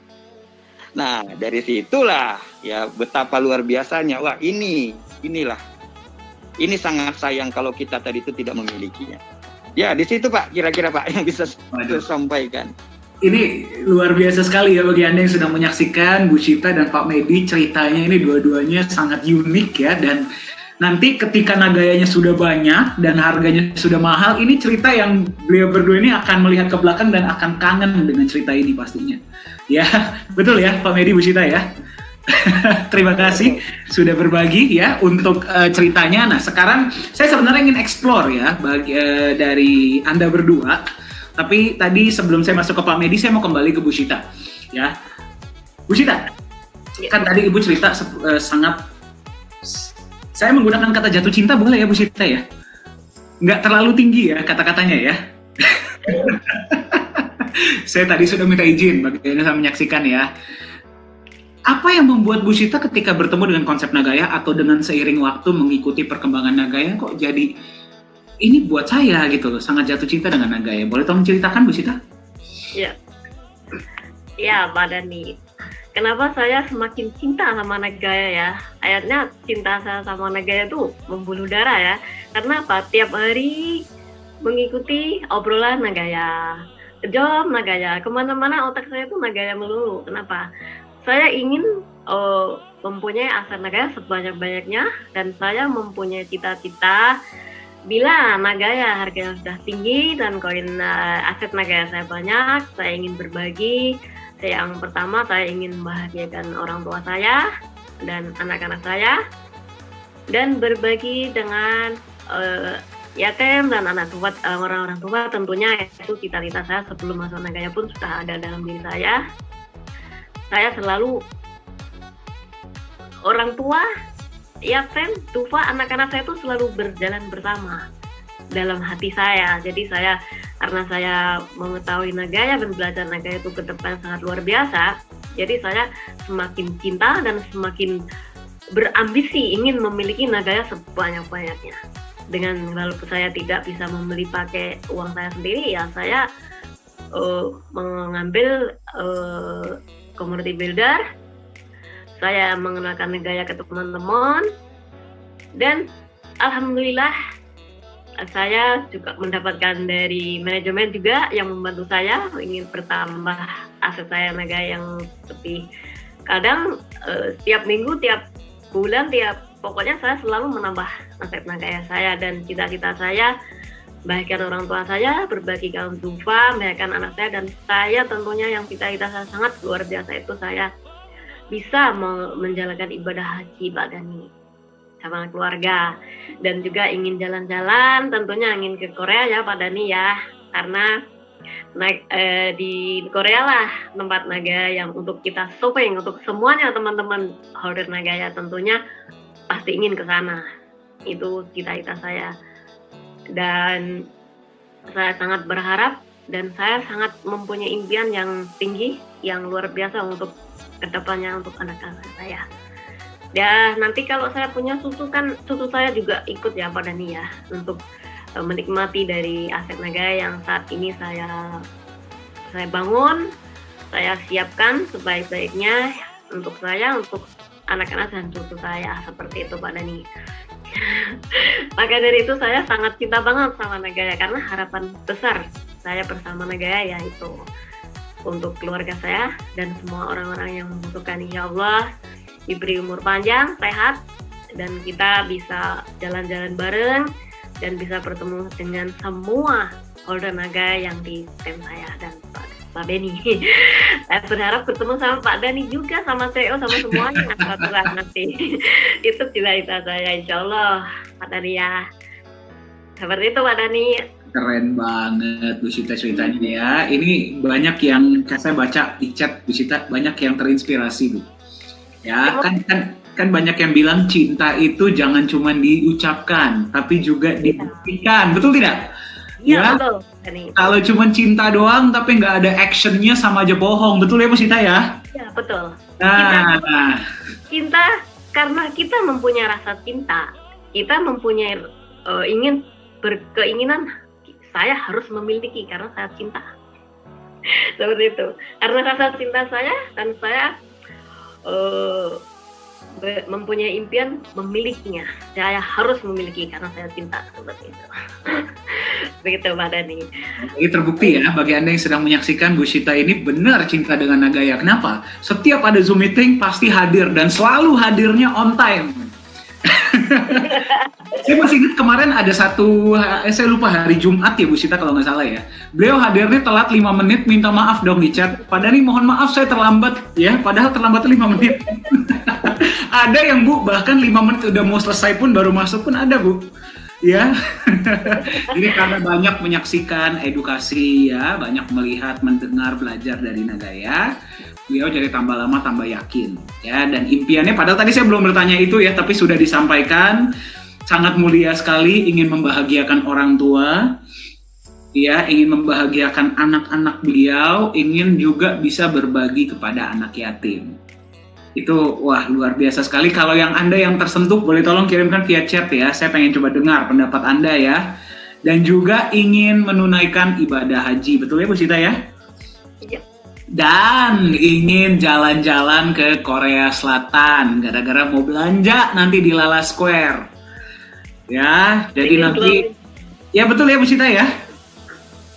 Nah, dari situlah ya betapa luar biasanya. Wah, inilah. Ini sangat sayang kalau kita tadi itu tidak memilikinya. Ya, di situ Pak, kira-kira Pak yang bisa saya sampaikan. Ini luar biasa sekali ya bagi Anda yang sedang menyaksikan Bu Chita dan Pak Medi. Ceritanya ini dua-duanya sangat unik ya, dan nanti ketika Nagayanya sudah banyak dan harganya sudah mahal, ini cerita yang beliau berdua ini akan melihat ke belakang dan akan kangen dengan cerita ini pastinya. Ya, betul ya Pak Medi, Bu Chita ya. Terima kasih sudah berbagi ya untuk ceritanya. Nah, sekarang saya sebenarnya ingin explore ya dari Anda berdua. Tapi tadi sebelum saya masuk ke Pak Medi, saya mau kembali ke Bu Chita. Ya, Bu Chita, kan tadi Ibu cerita sangat, saya menggunakan kata jatuh cinta boleh ya Bu Chita ya? Nggak terlalu tinggi ya kata-katanya ya. Saya tadi sudah minta izin bagaimana saya menyaksikan ya. Apa yang membuat Bu Chita ketika bertemu dengan konsep Nagaya atau dengan seiring waktu mengikuti perkembangan Nagaya kok jadi ini buat saya gitu loh, sangat jatuh cinta dengan Nagaya. Boleh tolong ceritakan Bu Chita? Iya. Ya, Pak Dani. kenapa saya semakin cinta sama Nagaya ya? Akhirnya cinta saya sama Nagaya itu membuluh darah ya. Karena apa? Tiap hari mengikuti obrolan Nagaya, job Nagaya, kemana-mana otak saya tuh Nagaya melulu. Kenapa? Saya ingin mempunyai aset Nagaya sebanyak-banyaknya, dan saya mempunyai cita-cita bila Nagaya harganya sudah tinggi dan koin aset Nagaya saya banyak, saya ingin berbagi. Yang pertama, saya ingin membahagiakan orang tua saya dan anak-anak saya, dan berbagi dengan yatim dan anak tua, orang-orang tua. Tentunya itu cita-cita saya sebelum masuk Nagaya pun sudah ada dalam diri saya. Saya selalu orang tua, yatim, duafa, anak-anak saya itu selalu berjalan bersama dalam hati saya. Jadi saya, karena saya mengetahui Nagaya dan belajar Nagaya itu ke depan sangat luar biasa, jadi saya semakin cinta dan semakin berambisi ingin memiliki Nagaya sebanyak-banyaknya. Dengan walaupun saya tidak bisa membeli pakai uang saya sendiri, ya saya mengambil community builder, saya mengenalkan Nagaya ke teman-teman, dan alhamdulillah saya juga mendapatkan dari manajemen juga yang membantu saya ingin bertambah aset saya Nagaya yang lebih. Kadang setiap minggu, tiap bulan, pokoknya saya selalu menambah aset Nagaya saya, dan cita-cita saya bahagiakan orang tua saya, berbagi kaum duafa, bahagiakan anak saya, dan saya tentunya yang cita-cita saya sangat luar biasa itu saya bisa menjalankan ibadah haji Pak Dhani sama keluarga, dan juga ingin jalan-jalan, tentunya ingin ke Korea ya Pak Dhani ya, karena di Korea lah tempat Nagaya yang untuk kita shopping, untuk semuanya teman-teman holder Nagaya tentunya pasti ingin ke sana. Itu cita-cita saya, dan saya sangat berharap dan saya sangat mempunyai impian yang tinggi, yang luar biasa untuk kedepannya untuk anak-anak saya. Ya nanti kalau saya punya susu, kan susu saya juga ikut ya Pak Dhani ya, untuk menikmati dari aset Nagaya yang saat ini saya bangun, saya siapkan sebaik-baiknya untuk saya, untuk anak-anak dan cucu saya, seperti itu Pak Dhani. Maka dari itu saya sangat cinta banget sama Nagaya, karena harapan besar saya bersama Nagaya yaitu untuk keluarga saya dan semua orang-orang yang membutuhkan, insya Allah diberi umur panjang, sehat, dan kita bisa jalan-jalan bareng dan bisa bertemu dengan semua holder Nagaya yang di tim saya dan Pak Beni. Saya berharap bertemu sama Pak Dhani juga, sama CEO, sama semuanya nanti. Itu cita-cita saya, insya Allah Pak Dhani ya. Seperti itu Pak Dhani. Keren banget Bu Sita ceritanya ya. Ini banyak yang saya baca di chat Bu Sita, banyak yang terinspirasi Bu. Ya kan banyak yang bilang cinta itu jangan cuma diucapkan, tapi juga dibuktikan, betul tidak? Ya, betul. Kalau cuma cinta doang tapi nggak ada actionnya sama aja bohong, betul ya Bu Sita ya? Ya betul. Nah, cinta karena kita mempunyai rasa cinta, kita mempunyai berkeinginan saya harus memiliki karena saya cinta. Seperti itu. Karena rasa cinta saya dan saya mempunyai impian memilikinya. Saya harus memiliki karena saya cinta, seperti itu. Begitu Pak Dhani. Ini terbukti ya bagi Anda yang sedang menyaksikan, Bu Sita ini benar cinta dengan Nagaya. Kenapa? Setiap ada Zoom meeting pasti hadir dan selalu hadirnya on time. Saya masih ingat kemarin ada saya lupa hari Jumat ya Bu Sita kalau nggak salah ya. Beliau hadirnya telat 5 menit, minta maaf dong di chat. Pak Dhani mohon maaf saya terlambat ya, padahal terlambat 5 menit. Ada yang Bu bahkan 5 menit udah mau selesai pun baru masuk pun ada Bu. Ya. Ini karena banyak menyaksikan edukasi ya, banyak melihat, mendengar, belajar dari Nagaya. Beliau jadi tambah lama tambah yakin ya, dan impiannya padahal tadi saya belum bertanya itu ya, tapi sudah disampaikan, sangat mulia sekali, ingin membahagiakan orang tua ya, ingin membahagiakan anak-anak beliau, ingin juga bisa berbagi kepada anak yatim. Itu wah luar biasa sekali. Kalau yang Anda yang tersentuh boleh tolong kirimkan via chat ya, saya pengen coba dengar pendapat Anda ya, dan juga ingin menunaikan ibadah haji, betul ya Bu Sita ya? Iya. Dan ingin jalan-jalan ke Korea Selatan gara-gara mau belanja nanti di Lala Square. Ya, jadi nanti ya betul ya Bu Sita ya?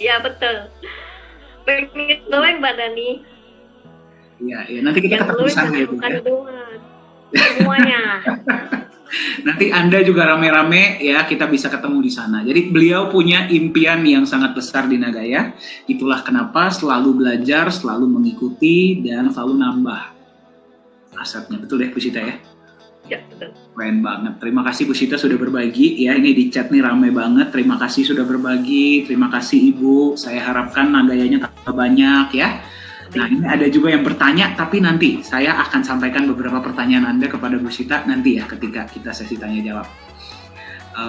Ya betul. Pengen glowing Mbak Dani. Iya, ya nanti kita ketemu di sana ya Bu ya. Semuanya. Nanti Anda juga rame-rame ya, kita bisa ketemu di sana. Jadi beliau punya impian yang sangat besar di Nagaya. Itulah kenapa selalu belajar, selalu mengikuti, dan selalu nambah asetnya. Betul ya Bu Sita ya? Ya, betul. Keren banget. Terima kasih Bu Sita sudah berbagi ya. Ini di chat nih rame banget. Terima kasih sudah berbagi. Terima kasih Ibu. Saya harapkan Nagayanya tambah banyak ya. Nah, ini ada juga yang bertanya, tapi nanti saya akan sampaikan beberapa pertanyaan Anda kepada Bu Sita nanti ya ketika kita sesi tanya jawab.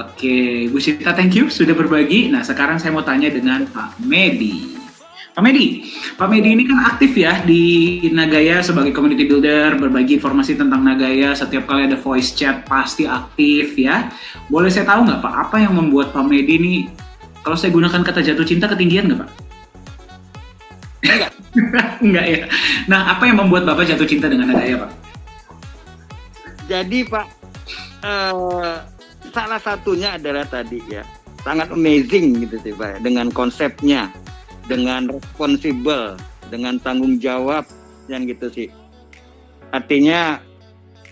Oke, Bu Sita, thank you sudah berbagi. Nah, sekarang saya mau tanya dengan Pak Medi. Pak Medi ini kan aktif ya di Nagaya sebagai community builder, berbagi informasi tentang Nagaya. Setiap kali ada voice chat pasti aktif ya. Boleh saya tahu nggak Pak, apa yang membuat Pak Medi ini, kalau saya gunakan kata jatuh cinta ketinggian nggak Pak? Enggak. Enggak ya. Nah, apa yang membuat Bapak jatuh cinta dengan Nagaya, Pak? Jadi Pak, salah satunya adalah tadi ya, sangat amazing gitu sih Pak, dengan konsepnya, dengan responsible, dengan tanggung jawab, dan gitu sih. Artinya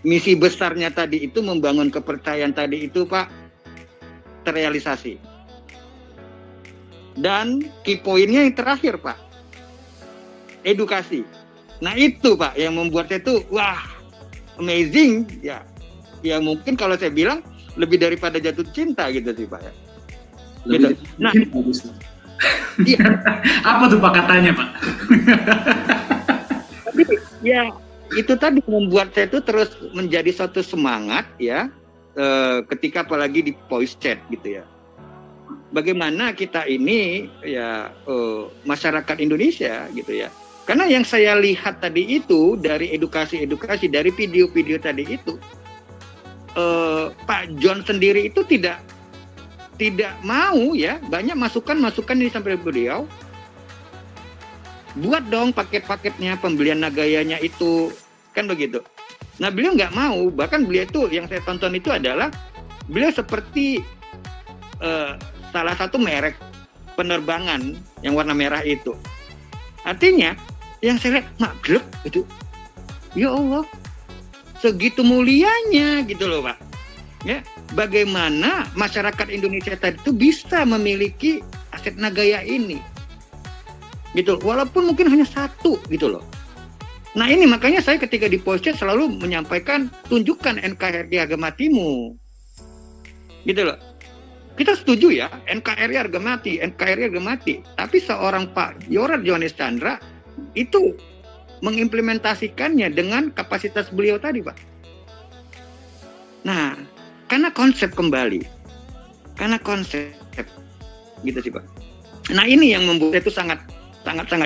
misi besarnya tadi itu membangun kepercayaan tadi itu Pak, terrealisasi. Dan key pointnya yang terakhir Pak, edukasi. Nah itu Pak yang membuat saya tuh wah amazing ya. Ya mungkin kalau saya bilang lebih daripada jatuh cinta gitu sih Pak ya. Gitu. Nah, iya. Apa tuh Pak katanya Pak? Tapi ya itu tadi membuat saya tuh terus menjadi suatu semangat ya, ketika apalagi di voice chat gitu ya. Bagaimana kita ini ya masyarakat Indonesia gitu ya. Karena yang saya lihat tadi itu dari edukasi-edukasi, dari video-video tadi itu, Pak John sendiri itu tidak mau ya, banyak masukan-masukan yang disampaikan beliau. Buat dong paket-paketnya, pembelian Nagayanya itu, kan begitu. Nah beliau nggak mau, bahkan beliau itu yang saya tonton itu adalah beliau seperti salah satu merek penerbangan yang warna merah itu. Artinya yang saya lihat maglek itu, ya Allah, segitu mulianya gitu loh Pak. Ya, bagaimana masyarakat Indonesia tadi itu bisa memiliki aset Nagaya ini, gitu. Walaupun mungkin hanya satu gitu loh. Nah ini makanya saya ketika di Post selalu menyampaikan tunjukkan NKRI harga matimu, gitu loh. Kita setuju ya NKRI harga mati, NKRI harga mati. Tapi seorang Pak Yorat Johannes Chandra itu mengimplementasikannya dengan kapasitas beliau tadi Pak. Nah, karena konsep kembali, karena konsep gitu sih Pak. Nah ini yang membuat itu sangat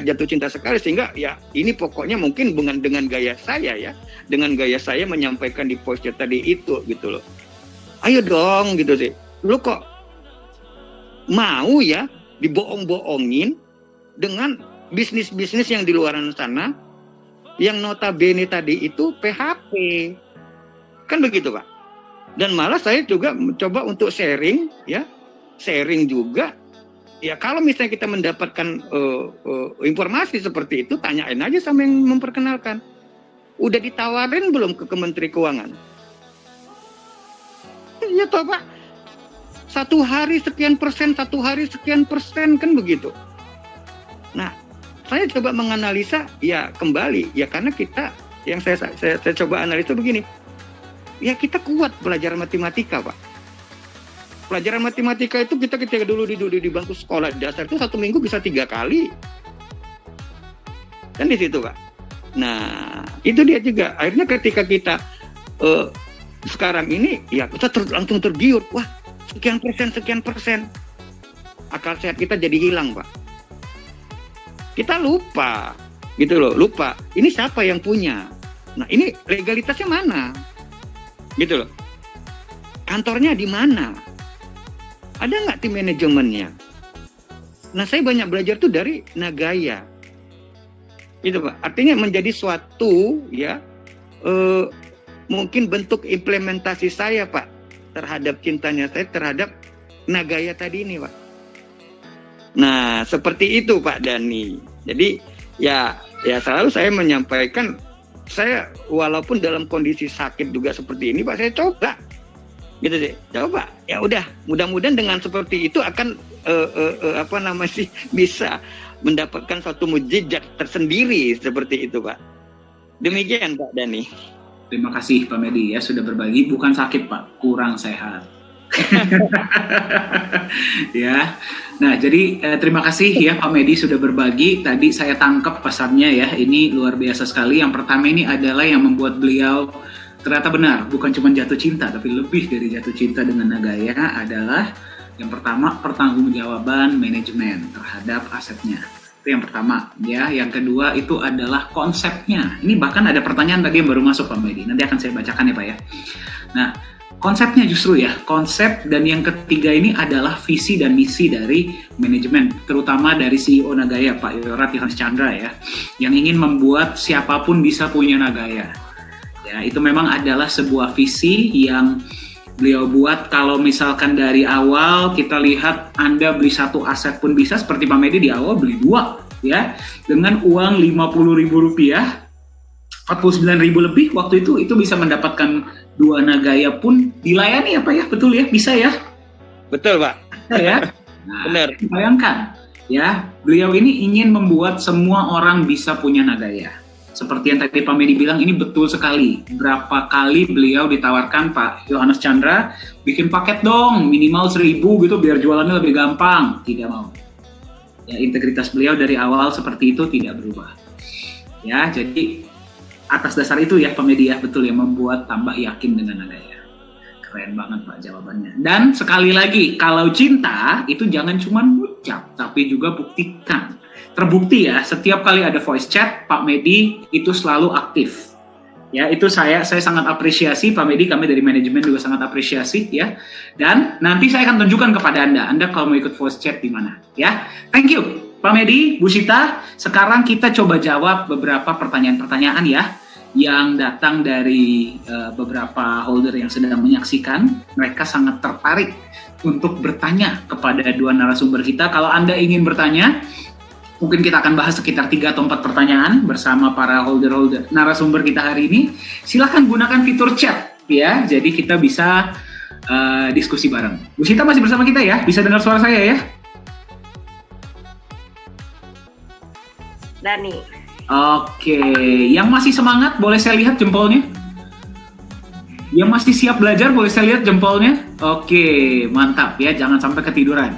jatuh cinta sekali, sehingga ya ini pokoknya mungkin dengan gaya saya ya, dengan gaya saya menyampaikan di post tadi itu gitu loh. Ayo dong gitu sih. Lu kok mau ya dibohong-bohongin dengan bisnis-bisnis yang di luar sana, yang notabene tadi itu PHP, kan begitu Pak. Dan malah saya juga mencoba untuk sharing juga. Ya kalau misalnya kita mendapatkan informasi seperti itu, tanyain aja sama yang memperkenalkan. Udah ditawarin belum ke Kementerian Keuangan? Ya toh Pak, satu hari sekian persen, kan begitu. Nah, saya coba menganalisa ya kembali ya, karena kita yang saya coba analisa begini. Ya kita kuat belajar matematika Pak. Pelajaran matematika itu kita ketika dulu di bangku sekolah dasar itu 1 minggu bisa 3 kali. Kan di situ Pak. Nah itu dia juga. Akhirnya ketika kita sekarang ini ya kita langsung tergiur. Wah sekian persen. Akal sehat kita jadi hilang Pak. Kita lupa gitu loh, lupa. Ini siapa yang punya? Nah ini legalitasnya mana? Gitu loh. Kantornya di mana? Ada nggak tim manajemennya? Nah saya banyak belajar tuh dari Nagaya. Itu Pak, artinya menjadi suatu ya mungkin bentuk implementasi saya Pak terhadap cintanya saya terhadap Nagaya tadi ini Pak. Nah seperti itu Pak Dani. Jadi ya selalu saya menyampaikan, saya walaupun dalam kondisi sakit juga seperti ini Pak, saya coba gitu sih, coba ya udah, mudah-mudahan dengan seperti itu akan bisa mendapatkan suatu mukjizat tersendiri seperti itu Pak. Demikian Pak Dani. Terima kasih Pak Medi ya sudah berbagi. Bukan sakit Pak, kurang sehat. Ya, nah jadi terima kasih ya Pak Medi sudah berbagi. Tadi saya tangkap pesannya ya, ini luar biasa sekali. Yang pertama ini adalah yang membuat beliau ternyata benar, bukan cuma jatuh cinta, tapi lebih dari jatuh cinta dengan Nagaya adalah yang pertama pertanggungjawaban manajemen terhadap asetnya. Itu yang pertama ya. Yang kedua itu adalah konsepnya. Ini bahkan ada pertanyaan tadi yang baru masuk Pak Medi. Nanti akan saya bacakan ya Pak ya. Nah, konsepnya justru ya, konsep. Dan yang ketiga ini adalah visi dan misi dari manajemen, terutama dari CEO Nagaya Pak Yorat Yohanes Chandra ya, yang ingin membuat siapapun bisa punya Nagaya. Ya, itu memang adalah sebuah visi yang beliau buat. Kalau misalkan dari awal kita lihat Anda beli satu aset pun bisa, seperti Pak Medi di awal beli dua ya, dengan uang Rp50.000, 49.000 lebih waktu itu bisa mendapatkan 2 Nagaya pun dilayani ya Pak ya, betul ya, bisa ya? Betul Pak. Ya. Nah, benar. Bayangkan ya, beliau ini ingin membuat semua orang bisa punya Nagaya. Seperti yang tadi Pak Medi bilang, ini betul sekali. Berapa kali beliau ditawarkan Pak Yohanes Chandra, bikin paket dong, minimal 1.000 gitu biar jualannya lebih gampang. Tidak mau. Ya, integritas beliau dari awal seperti itu tidak berubah. Ya, jadi atas dasar itu ya Pak Medi ya, betul ya, membuat tambah yakin dengan Nagaya. Keren banget Pak jawabannya. Dan sekali lagi, kalau cinta itu jangan cuma ucap, tapi juga buktikan. Terbukti ya, setiap kali ada voice chat, Pak Medi itu selalu aktif. Ya, itu saya sangat apresiasi Pak Medi, kami dari manajemen juga sangat apresiasi ya. Dan nanti saya akan tunjukkan kepada Anda kalau mau ikut voice chat di mana ya. Thank you Pak Medi, Bu Sita. Sekarang kita coba jawab beberapa pertanyaan-pertanyaan ya yang datang dari beberapa holder yang sedang menyaksikan. Mereka sangat tertarik untuk bertanya kepada dua narasumber kita. Kalau Anda ingin bertanya, mungkin kita akan bahas sekitar 3 atau 4 pertanyaan bersama para holder narasumber kita hari ini. Silahkan gunakan fitur chat ya, jadi kita bisa diskusi bareng. Bu Sita masih bersama kita ya? Bisa dengar suara saya ya? Dani. Oke, yang masih semangat boleh saya lihat jempolnya? Yang masih siap belajar boleh saya lihat jempolnya? Oke, mantap ya, jangan sampai ketiduran.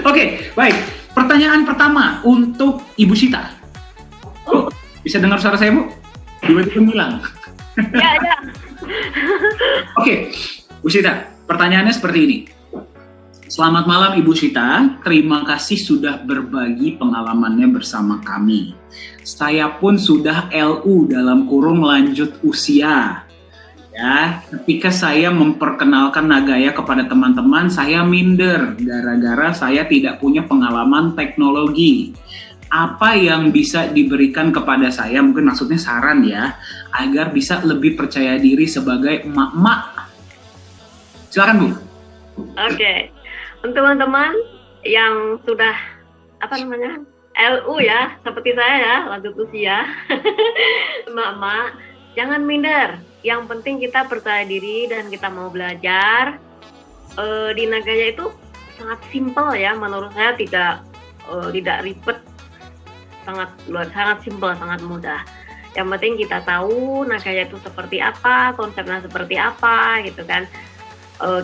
Oke, baik. Pertanyaan pertama untuk Ibu Sita. Oh, bisa dengar suara saya Bu? Tiba-tiba bilang. Ya. Oke, Bu Sita, pertanyaannya seperti ini. Selamat malam Ibu Sita, terima kasih sudah berbagi pengalamannya bersama kami. Saya pun sudah LU dalam kurung lanjut usia. Ya, ketika saya memperkenalkan Nagaya kepada teman-teman, saya minder gara-gara saya tidak punya pengalaman teknologi. Apa yang bisa diberikan kepada saya, mungkin maksudnya saran ya, agar bisa lebih percaya diri sebagai emak-emak. Silakan Bu. Oke. Untuk teman-teman yang sudah LU ya, seperti saya ya, lanjut usia, emak-emak, jangan minder. Yang penting kita percaya diri dan kita mau belajar. Di Nagaya itu sangat simpel ya, menurut saya tidak ribet, sangat simpel, sangat mudah. Yang penting kita tahu Nagaya itu seperti apa, konsepnya seperti apa, gitu kan.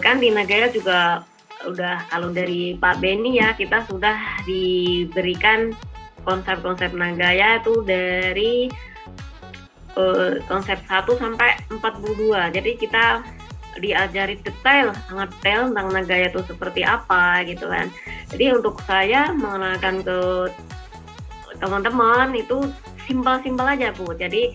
Kan di Nagaya juga udah, kalau dari Pak Beni ya, kita sudah diberikan konsep-konsep Nagaya itu dari konsep 1 sampai 42. Jadi kita diajari sangat detail tentang Nagaya itu seperti apa gitu kan. Jadi untuk saya mengenalkan ke teman-teman itu simpel-simpel aja Bu. Jadi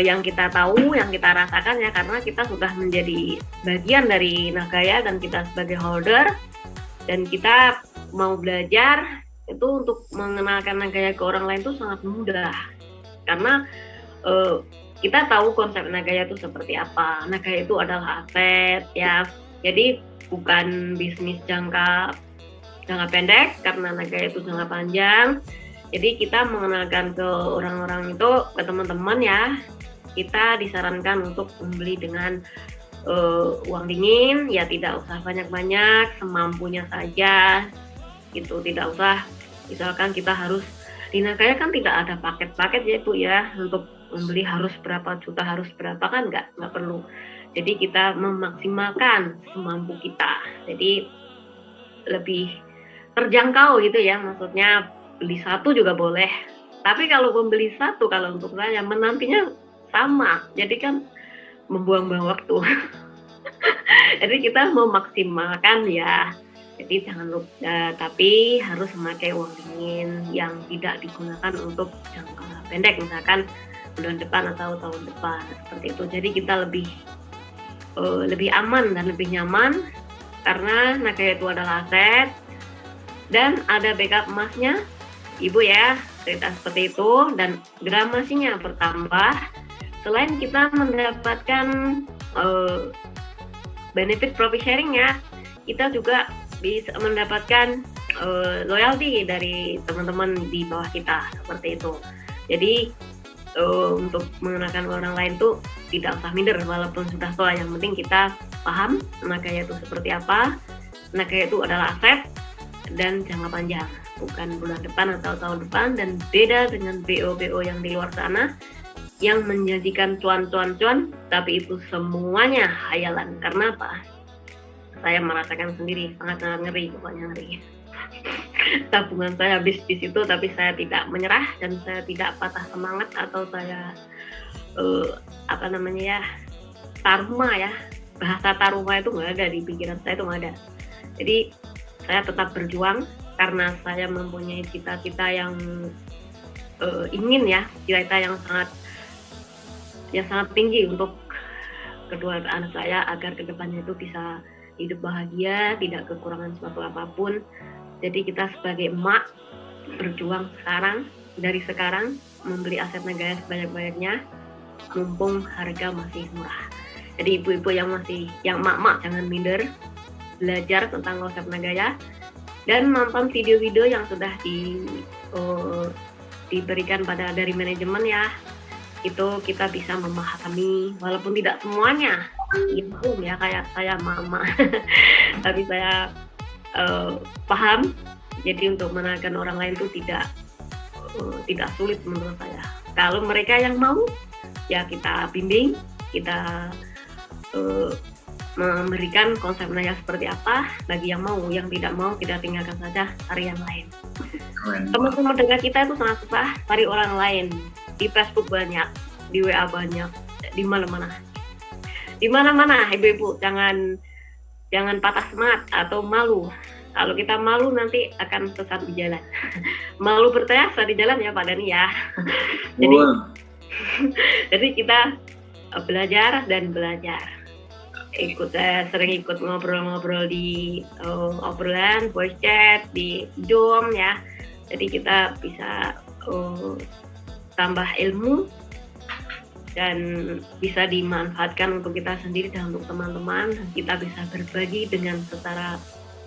yang kita tahu, yang kita rasakan ya, karena kita sudah menjadi bagian dari Nagaya dan kita sebagai holder dan kita mau belajar, itu untuk mengenalkan Nagaya ke orang lain itu sangat mudah. Karena kita tahu konsep Nagaya itu seperti apa. Nagaya itu adalah aset ya. Jadi bukan bisnis jangka pendek, karena Nagaya itu jangka panjang. Jadi kita mengenalkan ke orang-orang itu, ke teman-teman ya, kita disarankan untuk membeli dengan uang dingin, ya tidak usah banyak-banyak, semampunya saja gitu. Tidak usah, misalkan kita harus di Nagaya kan tidak ada paket-paket ya Bu ya, untuk membeli harus berapa juta, harus berapa, kan nggak perlu. Jadi kita memaksimalkan semampu kita, jadi lebih terjangkau gitu ya, maksudnya beli satu juga boleh, tapi kalau membeli satu, kalau untuk saya menantinya sama, jadi kan membuang-buang waktu. Jadi kita memaksimalkan ya, jadi jangan lupa, tapi harus memakai uang dingin yang tidak digunakan untuk jangka pendek, misalkan bulan depan atau tahun depan seperti itu. Jadi kita lebih aman dan lebih nyaman, karena Nagaya itu adalah aset dan ada backup emasnya Ibu ya, cerita seperti itu, dan gramasinya bertambah. Selain kita mendapatkan benefit profit sharing ya, kita juga bisa mendapatkan loyalty dari teman-teman di bawah kita seperti itu. Jadi untuk mengenalkan orang lain tuh tidak usah minder walaupun sudah tua, yang penting kita paham Nagaya itu seperti apa. Nagaya itu adalah aset dan jangka panjang, bukan bulan depan atau tahun depan, dan beda dengan BO-BO yang di luar sana yang menjanjikan cuan, tapi itu semuanya hayalan. Karena apa? Saya merasakan sendiri, sangat ngeri, pokoknya ngeri. Tabungan saya habis di situ, tapi saya tidak menyerah dan saya tidak patah semangat, atau saya taruma ya, bahasa taruma itu nggak ada di pikiran saya, itu nggak ada. Jadi saya tetap berjuang karena saya mempunyai cita-cita yang ingin ya, cita-cita yang sangat tinggi untuk kedua anak saya, agar kedepannya itu bisa hidup bahagia, tidak kekurangan suatu apapun. Jadi kita sebagai emak berjuang dari sekarang membeli aset Nagaya sebanyak-banyaknya, mumpung harga masih murah. Jadi ibu-ibu yang emak-emak jangan minder, belajar tentang konsep Nagaya dan nonton video-video yang sudah diberikan dari manajemen ya. Itu kita bisa memahami, walaupun tidak semuanya ya kayak saya mama tapi saya paham. Jadi untuk mengenalkan orang lain itu tidak sulit menurut saya. Kalau mereka yang mau ya kita bimbing, kita memberikan konsep Nagaya seperti apa. Bagi yang mau, yang tidak mau kita tinggalkan saja, cari yang lain. Teman-teman dengar kita itu sangat susah cari orang lain. Di Facebook banyak, di WA banyak, di mana-mana. Di mana-mana, ibu-ibu jangan patah semangat atau malu. Kalau kita malu nanti akan sesat di jalan. Malu bertanya sesat di jalan ya Pak Dani ya. Jadi kita belajar dan belajar. Sering ikut ngobrol-ngobrol di obrolan, voice chat, di Zoom ya. Jadi kita bisa tambah ilmu dan bisa dimanfaatkan untuk kita sendiri dan untuk teman-teman, dan kita bisa berbagi dengan secara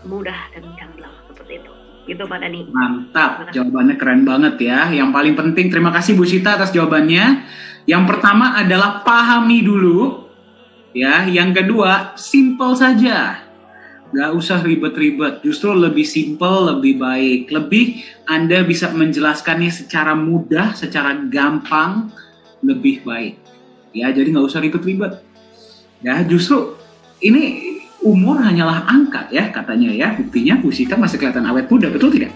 mudah dan gamblang seperti itu. Gitu Pak Dani. Mantap, jawabannya keren banget ya. Yang paling penting, terima kasih Bu Sita atas jawabannya. Yang pertama adalah pahami dulu ya. Yang kedua, simple saja. Gak usah ribet-ribet, justru lebih simple, lebih baik. Lebih Anda bisa menjelaskannya secara mudah, secara gampang, lebih baik. Ya, jadi gak usah ribet-ribet. Ya, justru ini umur hanyalah angka ya katanya ya. Buktinya Bu Sita masih kelihatan awet muda, betul tidak?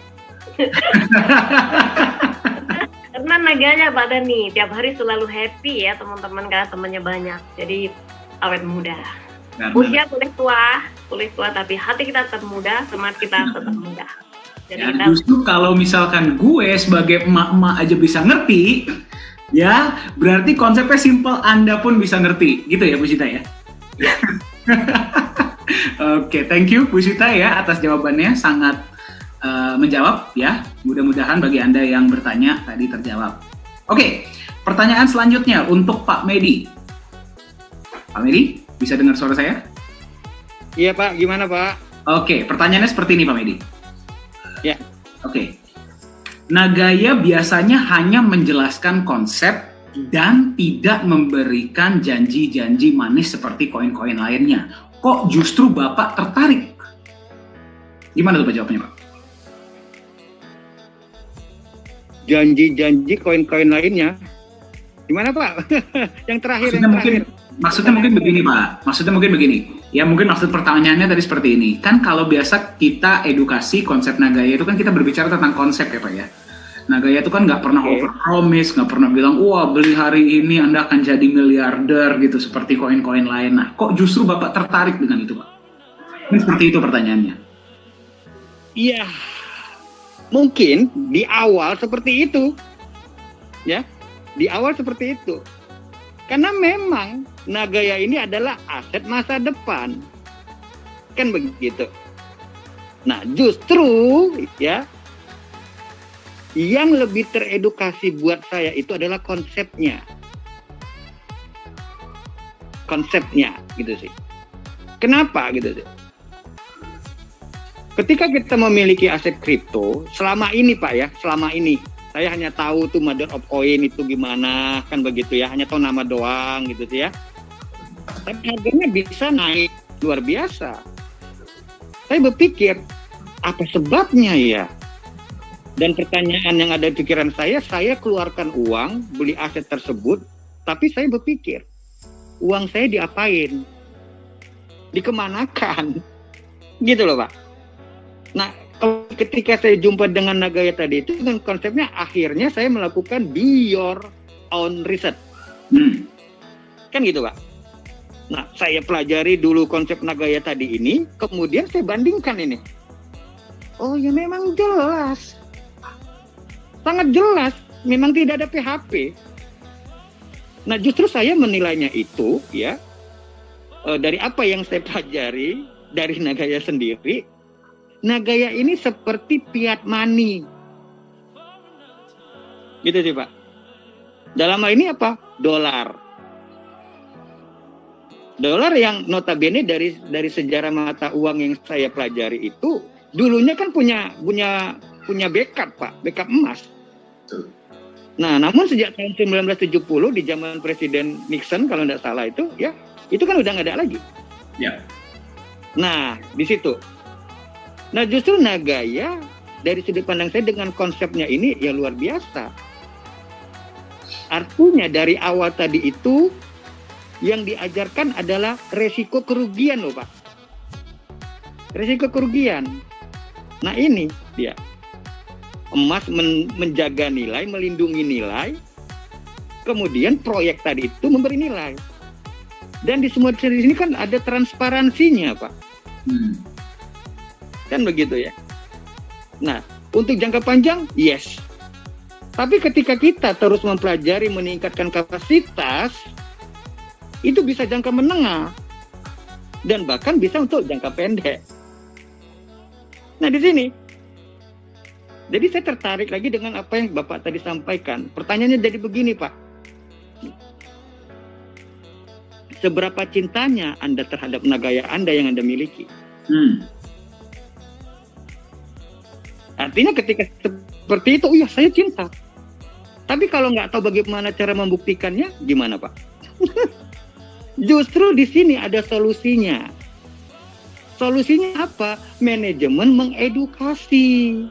Karena Nagaya Pak Dani, tiap hari selalu happy ya teman-teman, karena temannya banyak. Jadi awet muda. Usia boleh tua, tapi hati kita tetap muda, semangat kita tetap muda. Jadi ya, justru kalau misalkan gue sebagai emak-emak aja bisa ngerti, ya berarti konsepnya simple, Anda pun bisa ngerti, gitu ya Bu Sita ya? Oke, thank you Bu Sita ya atas jawabannya, sangat menjawab ya. Mudah-mudahan bagi Anda yang bertanya tadi terjawab. Oke, pertanyaan selanjutnya untuk Pak Medi. Pak Medi, bisa dengar suara saya? Iya Pak, gimana Pak? Oke, pertanyaannya seperti ini Pak Medi. Ya. Oke. Nagaya biasanya hanya menjelaskan konsep dan tidak memberikan janji-janji manis seperti koin-koin lainnya. Kok justru Bapak tertarik? Gimana tuh Pak jawabnya Pak? Janji-janji koin-koin lainnya. Gimana Pak? Yang terakhir. Maksudnya mungkin begini Pak. Maksudnya mungkin begini. Ya mungkin maksud pertanyaannya tadi seperti ini. Kan kalau biasa kita edukasi konsep Nagaya itu kan kita berbicara tentang konsep ya Pak ya. Nagaya itu kan nggak pernah over promise, nggak pernah bilang wah beli hari ini Anda akan jadi miliarder gitu seperti koin-koin lain. Nah kok justru Bapak tertarik dengan itu Pak? Ini seperti itu pertanyaannya. Iya. Mungkin di awal seperti itu. Ya. Di awal seperti itu. Karena memang Nagaya ini adalah aset masa depan. Kan begitu. Nah, justru ya yang lebih teredukasi buat saya itu adalah konsepnya. Konsepnya gitu sih. Kenapa gitu sih? Ketika kita memiliki aset kripto, selama ini Pak ya, selama ini saya hanya tahu tuh mother of coin itu gimana, kan begitu ya, hanya tahu nama doang gitu sih ya. Tapi harganya bisa naik luar biasa. Saya berpikir, apa sebabnya ya? Dan pertanyaan yang ada di pikiran saya keluarkan uang, beli aset tersebut, tapi saya berpikir, uang saya diapain? Dikemanakan? Gitu loh Pak. Nah, ketika saya jumpa dengan Nagaya tadi itu, dengan konsepnya akhirnya saya melakukan be your own research. Kan gitu Pak. Nah, saya pelajari dulu konsep Nagaya tadi ini, kemudian saya bandingkan ini. Oh ya memang jelas. Sangat jelas, memang tidak ada PHP. Nah, justru saya menilainya itu ya, dari apa yang saya pelajari dari Nagaya sendiri, Nagaya ini seperti fiat money. Gitu sih Pak. Dalam hal ini apa? Dolar. Dolar yang notabene dari sejarah mata uang yang saya pelajari itu dulunya kan punya backup Pak, backup emas. Nah, namun sejak tahun 1970 di zaman Presiden Nixon kalau tidak salah itu ya, itu kan udah nggak ada lagi. Ya. Nah, di situ. Nah, justru Nagaya dari sudut pandang saya dengan konsepnya ini ya luar biasa. Artinya dari awal tadi itu yang diajarkan adalah resiko kerugian loh Pak. Resiko kerugian. Nah ini dia. Emas menjaga nilai, melindungi nilai. Kemudian proyek tadi itu memberi nilai. Dan di semua di sini kan ada transparansinya Pak. Kan begitu ya. Nah, untuk jangka panjang, yes. Tapi ketika kita terus mempelajari, meningkatkan kapasitas, itu bisa jangka menengah. Dan bahkan bisa untuk jangka pendek. Nah, di sini. Jadi saya tertarik lagi dengan apa yang Bapak tadi sampaikan. Pertanyaannya jadi begini, Pak. Seberapa cintanya Anda terhadap Nagaya Anda yang Anda miliki? Artinya ketika seperti itu, oh ya saya cinta. Tapi kalau nggak tahu bagaimana cara membuktikannya, gimana Pak? Justru di sini ada solusinya. Solusinya apa? Manajemen mengedukasi.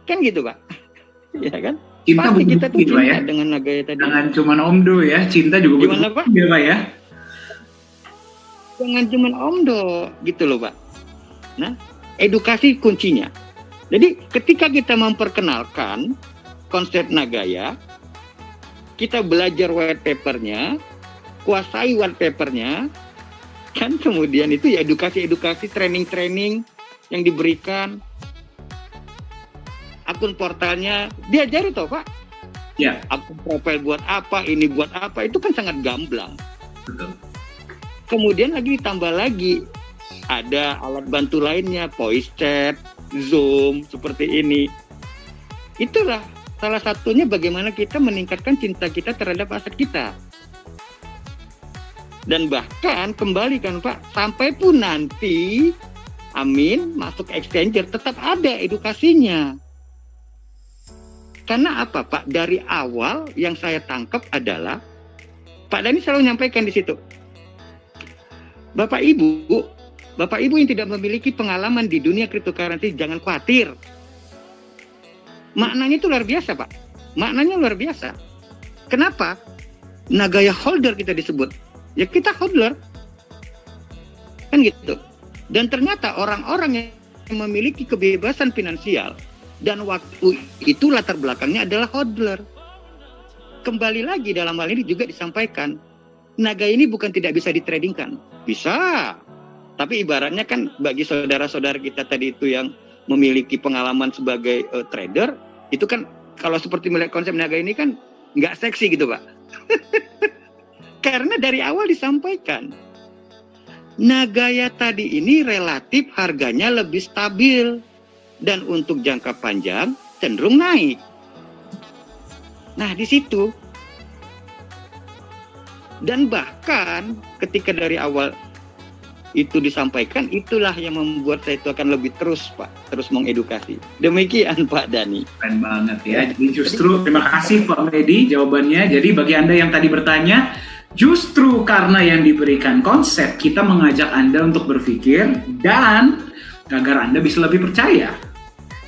Kan gitu Pak? Ya kan? Cinta pasti kita tuh cinta ya? Dengan Nagaya tadi. Jangan cuma omdo ya, cinta juga gimana Pak? Ya Pak ya? Jangan cuma omdo, gitu loh Pak. Nah, edukasi kuncinya. Jadi ketika kita memperkenalkan konsep Nagaya, kita belajar white papernya, kuasai white papernya, kan kemudian itu ya edukasi-edukasi, training-training yang diberikan, akun portalnya diajari toh Pak. Ya. Akun profil buat apa, ini buat apa, itu kan sangat gamblang. Betul. Kemudian lagi ditambah lagi ada alat bantu lainnya, voice chat, Zoom, seperti ini. Itulah salah satunya bagaimana kita meningkatkan cinta kita terhadap aset kita. Dan bahkan kembali kan Pak, sampai pun nanti, amin, masuk exchanger tetap ada edukasinya. Karena apa Pak? Dari awal yang saya tangkap adalah, Pak Dhani selalu menyampaikan di situ, Bapak Ibu yang tidak memiliki pengalaman di dunia cryptocurrency, jangan khawatir. Maknanya itu luar biasa Pak. Maknanya luar biasa. Kenapa? Nagaya holder kita disebut. Ya kita hodler, kan gitu. Dan ternyata orang-orang yang memiliki kebebasan finansial dan waktu itu latar belakangnya adalah hodler. Kembali lagi dalam hal ini juga disampaikan, naga ini bukan tidak bisa ditradingkan, bisa. Tapi ibaratnya kan bagi saudara-saudara kita tadi itu yang memiliki pengalaman sebagai trader, itu kan kalau seperti melihat konsep naga ini kan nggak seksi gitu Pak. Karena dari awal disampaikan, Nagaya tadi ini relatif harganya lebih stabil dan untuk jangka panjang cenderung naik. Nah di situ, dan bahkan ketika dari awal itu disampaikan, itulah yang membuat saya itu akan lebih terus mengedukasi. Demikian Pak Dhani. Keren banget ya. Jadi justru terima kasih Pak Medi jawabannya. Jadi bagi Anda yang tadi bertanya, justru karena yang diberikan konsep, kita mengajak Anda untuk berpikir dan agar Anda bisa lebih percaya.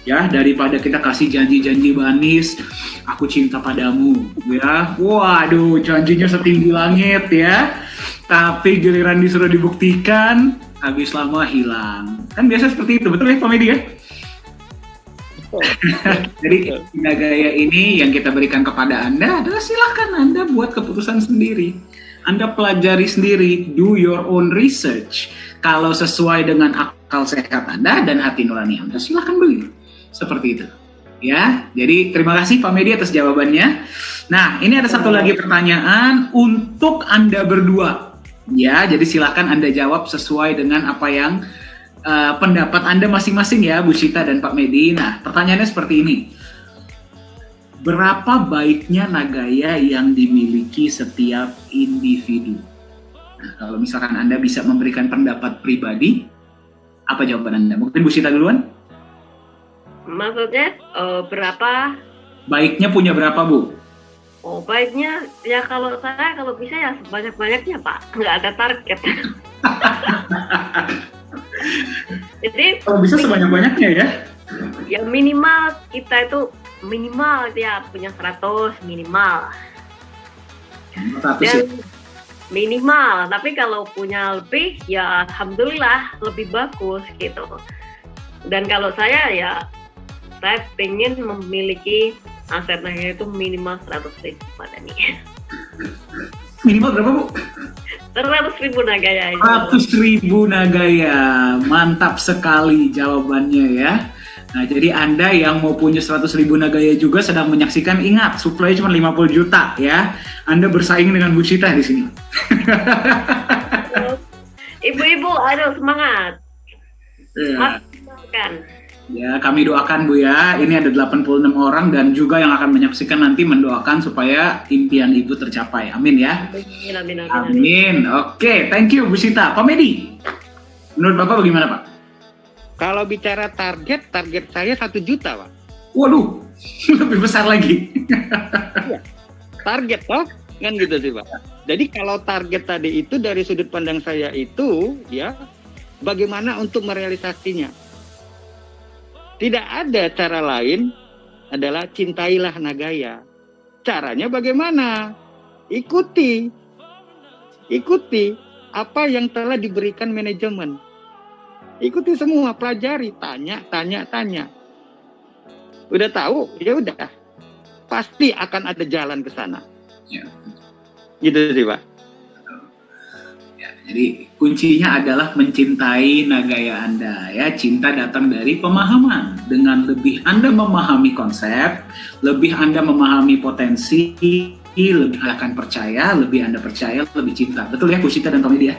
Ya, daripada kita kasih janji-janji manis, aku cinta padamu, ya. Waduh, janjinya setinggi langit ya. Tapi giliran disuruh dibuktikan, habis lama hilang. Kan biasa seperti itu, betul ya Pak Medi ya? Jadi Nagaya ini yang kita berikan kepada Anda adalah silakan Anda buat keputusan sendiri. Anda pelajari sendiri, do your own research. Kalau sesuai dengan akal sehat Anda dan hati nurani Anda, silakan beli. Seperti itu. Ya, jadi terima kasih Pak Medi atas jawabannya. Nah, ini ada satu lagi pertanyaan untuk Anda berdua. Ya, jadi silakan Anda jawab sesuai dengan apa yang pendapat Anda masing-masing ya, Bu Sita dan Pak Medi. Nah, pertanyaannya seperti ini. Berapa baiknya Nagaya yang dimiliki setiap individu? Nah, kalau misalkan Anda bisa memberikan pendapat pribadi, apa jawaban Anda? Mungkin Bu Sita duluan? Maksudnya berapa? Baiknya punya berapa, Bu? Oh, baiknya ya kalau saya kalau bisa ya sebanyak-banyaknya Pak, nggak ada target. Jadi kalau bisa sebanyak-banyaknya ya? Ya minimal kita itu minimal ya punya 100 minimal. 100 Dan ya? minimal, tapi kalau punya lebih ya alhamdulillah lebih bagus gitu. Dan kalau saya ya saya pengen memiliki aset Nagaya itu minimal 100.000 Pak Dhani. Minimal berapa, Bu? 100.000 Nagaya. 100.000 Nagaya. Mantap sekali jawabannya ya. Nah, jadi Anda yang mau punya 100.000 Nagaya juga sedang menyaksikan, ingat, supply cuma 50 juta ya. Anda bersaing dengan Bu Sita di sini. Ibu-ibu, aduh semangat. Ya. Maksimalkan. Ya, kami doakan Bu ya. Ini ada 86 orang dan juga yang akan menyaksikan nanti mendoakan supaya impian Ibu tercapai. Amin ya. Amin. Amin. Oke, thank you Bu Sita. Pak Medi, menurut Bapak bagaimana Pak? Kalau bicara target saya 1 juta Pak. Waduh, lebih besar lagi. Target toh, kan gitu sih Pak. Jadi kalau target tadi itu dari sudut pandang saya itu ya, bagaimana untuk merealisasinya? Tidak ada cara lain adalah cintailah Nagaya. Caranya bagaimana? Ikuti apa yang telah diberikan manajemen. Ikuti semua, pelajari, tanya. Udah tahu, ya udah. Pasti akan ada jalan ke sana. Ya. Gitu sih, Pak. Ya, jadi kuncinya adalah mencintai Nagaya Anda ya. Cinta datang dari pemahaman. Dengan lebih Anda memahami konsep, lebih Anda memahami potensi, lebih akan percaya, lebih Anda percaya, lebih cinta. Betul ya Bu Sita dan Pak Medi ya?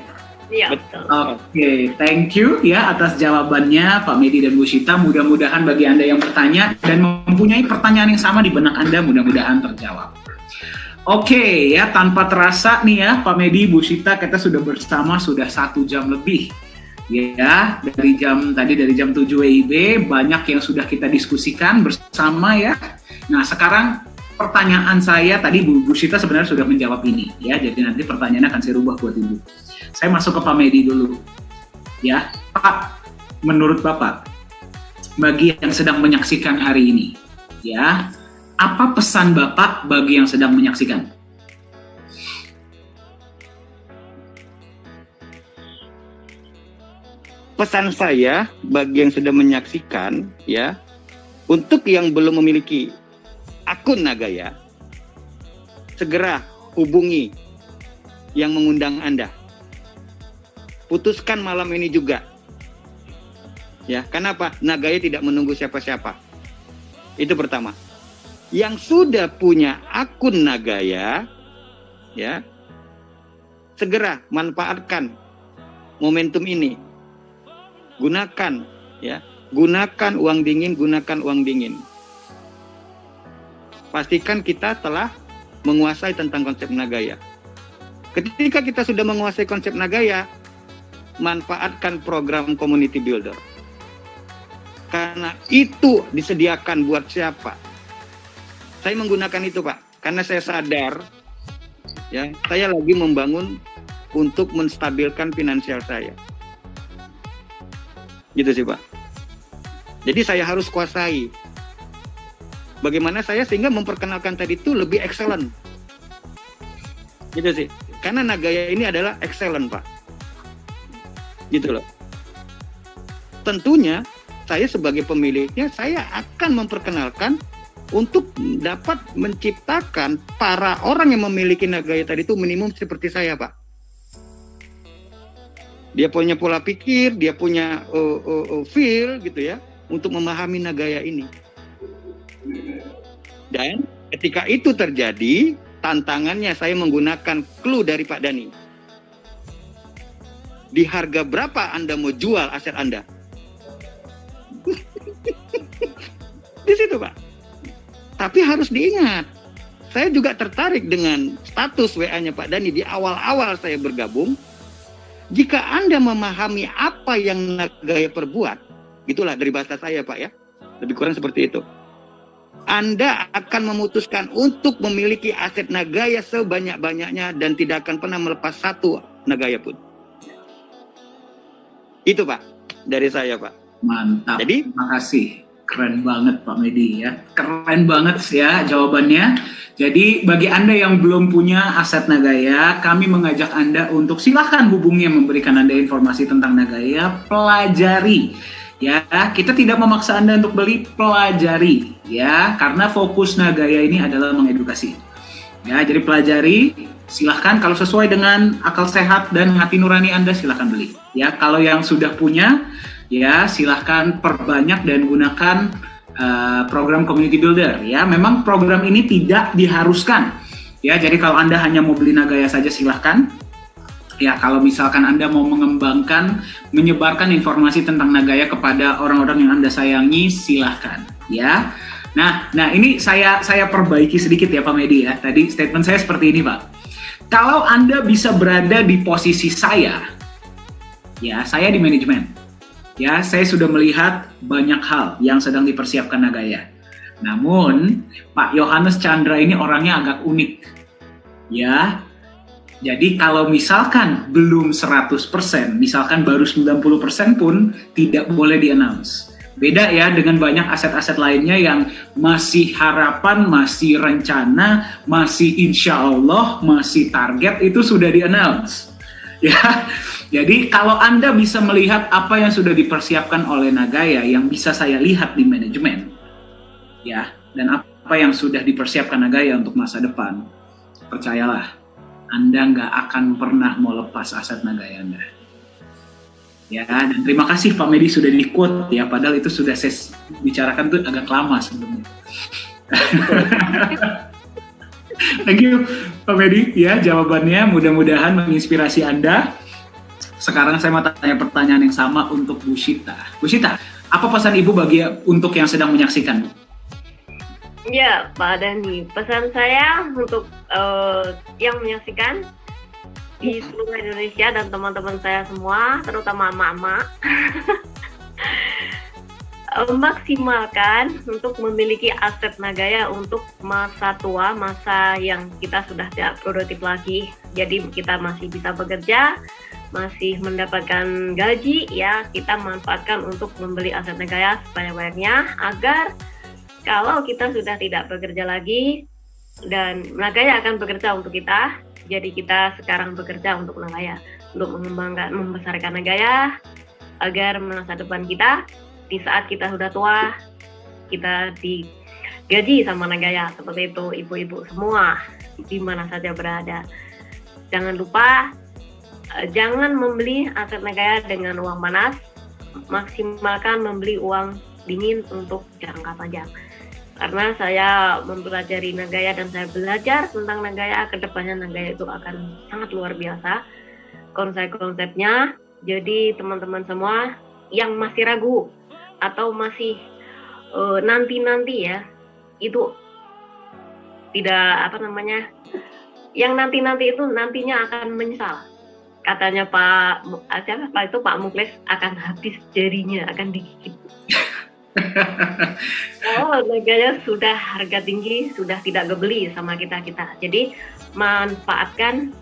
Iya, betul. Oke, thank you ya atas jawabannya Pak Medi dan Bu Syita. Mudah-mudahan bagi Anda yang bertanya dan mempunyai pertanyaan yang sama di benak Anda, mudah-mudahan terjawab. Oke ya, tanpa terasa nih ya Pak Medi, Bu Syita, kita sudah bersama sudah 1 jam lebih. Ya, dari jam 7 WIB, banyak yang sudah kita diskusikan bersama ya. Nah, sekarang pertanyaan saya tadi Bu Syita sebenarnya sudah menjawab ini ya. Jadi nanti pertanyaannya akan saya rubah buat Ibu. Saya masuk ke Pak Medi dulu. Ya, Pak, menurut Bapak, bagi yang sedang menyaksikan hari ini, ya, apa pesan Bapak bagi yang sedang menyaksikan? Pesan saya bagi yang sedang menyaksikan, ya, untuk yang belum memiliki akun Nagaya, segera hubungi yang mengundang Anda. Putuskan malam ini juga. Ya, kenapa? Nagaya tidak menunggu siapa-siapa. Itu pertama. Yang sudah punya akun Nagaya, ya, segera manfaatkan momentum ini. Gunakan, ya, gunakan uang dingin. Pastikan kita telah menguasai tentang konsep Nagaya. Ketika kita sudah menguasai konsep Nagaya, manfaatkan program Community Builder. Karena itu disediakan buat siapa? Saya menggunakan itu, Pak, karena saya sadar, ya, saya lagi membangun untuk menstabilkan finansial saya. Gitu sih, Pak. Jadi saya harus kuasai. Bagaimana saya sehingga memperkenalkan tadi itu lebih excellent. Gitu sih. Karena Nagaya ini adalah excellent, Pak. Gitu loh. Tentunya saya sebagai pemiliknya, saya akan memperkenalkan untuk dapat menciptakan para orang yang memiliki Nagaya tadi itu minimum seperti saya, Pak. Dia punya pola pikir, dia punya feel gitu ya, untuk memahami Nagaya ini. Dan ketika itu terjadi, tantangannya saya menggunakan clue dari Pak Dhani. Di harga berapa Anda mau jual aset Anda? Di situ, Pak. Tapi harus diingat, saya juga tertarik dengan status WA-nya Pak Dhani di awal-awal saya bergabung. Jika Anda memahami apa yang Nagaya perbuat, itulah dari bahasa saya, Pak, ya. Lebih kurang seperti itu. Anda akan memutuskan untuk memiliki aset Nagaya sebanyak-banyaknya dan tidak akan pernah melepas satu Nagaya pun. Itu, Pak, dari saya, Pak. Mantap. Jadi, terima kasih. Keren banget Pak Medi ya. Keren banget ya jawabannya. Jadi bagi Anda yang belum punya aset Nagaya, kami mengajak Anda untuk silahkan hubungi yang memberikan Anda informasi tentang Nagaya, pelajari. Ya, kita tidak memaksa Anda untuk beli, pelajari ya, karena fokus Nagaya ini adalah mengedukasi. Ya, jadi pelajari, silahkan kalau sesuai dengan akal sehat dan hati nurani Anda silahkan beli. Ya, kalau yang sudah punya, ya silahkan perbanyak dan gunakan program Community Builder. Ya, memang program ini tidak diharuskan. Ya, jadi kalau Anda hanya mau beli Nagaya saja silahkan. Ya, kalau misalkan Anda mau mengembangkan, menyebarkan informasi tentang Nagaya kepada orang-orang yang Anda sayangi, silahkan. Ya. Nah ini saya perbaiki sedikit ya Pak Medi ya. Tadi statement saya seperti ini, Pak. Kalau Anda bisa berada di posisi saya, ya saya di manajemen. Ya, saya sudah melihat banyak hal yang sedang dipersiapkan Nagaya. Namun, Pak Yohanes Chandra ini orangnya agak unik. Ya, jadi kalau misalkan belum 100%, misalkan baru 90% pun tidak boleh di-announce. Beda ya dengan banyak aset-aset lainnya yang masih harapan, masih rencana, masih insya Allah, masih target, itu sudah di-announce. Ya, jadi kalau Anda bisa melihat apa yang sudah dipersiapkan oleh Nagaya yang bisa saya lihat di manajemen, ya, dan apa yang sudah dipersiapkan Nagaya untuk masa depan, percayalah, Anda nggak akan pernah mau lepas aset Nagaya Anda. Ya, dan terima kasih Pak Medi sudah di-quote ya, padahal itu sudah saya bicarakan tuh agak lama sebelumnya. Thank you Pak Medi ya jawabannya, mudah-mudahan menginspirasi Anda. Sekarang saya mau tanya pertanyaan yang sama untuk Bu Shita. Bu Shita, apa pesan Ibu bagi untuk yang sedang menyaksikan? Ya, Pak Dani, pesan saya untuk yang menyaksikan di seluruh Indonesia dan teman-teman saya semua, terutama emak-emak, maksimalkan untuk memiliki aset Nagaya untuk masa tua, masa yang kita sudah tidak produktif lagi. Jadi kita masih bisa bekerja, masih mendapatkan gaji, ya kita manfaatkan untuk membeli aset Nagaya sebanyak-banyaknya agar kalau kita sudah tidak bekerja lagi dan Nagaya akan bekerja untuk kita. Jadi kita sekarang bekerja untuk Nagaya, untuk mengembangkan, membesarkan Nagaya agar masa depan kita di saat kita sudah tua, kita digaji sama Nagaya. Seperti itu, ibu-ibu semua, di mana saja berada. Jangan lupa, jangan membeli aset Nagaya dengan uang panas, maksimalkan membeli uang dingin untuk jangka panjang. Karena saya mempelajari Nagaya dan saya belajar tentang Nagaya, kedepannya Nagaya itu akan sangat luar biasa konsep-konsepnya. Jadi teman-teman semua yang masih ragu atau masih nanti-nanti ya, itu tidak yang nanti-nanti itu nantinya akan menyesal. Katanya Pak Muklis akan habis jarinya, akan digigit. Oh, Nagaya sudah harga tinggi, sudah tidak kebeli sama kita. Jadi manfaatkan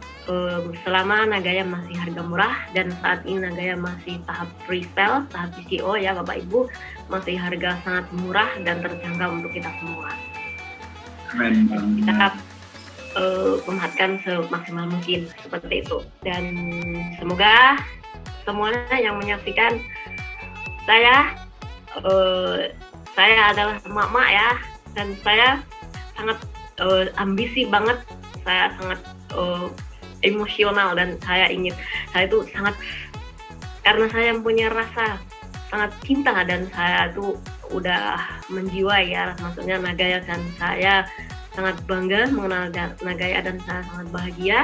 selama Nagaya masih harga murah, dan saat ini Nagaya masih tahap freestyle, tahap PCO ya Bapak Ibu, masih harga sangat murah dan terjangkau untuk kita semua. Keren banget. Kita memanfaatkan semaksimal mungkin seperti itu, dan semoga semuanya yang menyaksikan saya adalah emak-emak ya, dan saya sangat ambisi banget, saya sangat emosional, dan saya itu sangat, karena saya punya rasa sangat cinta dan saya tuh udah menjiwai ya, maksudnya Nagaya, dan saya sangat bangga mengenal Nagaya dan saya sangat bahagia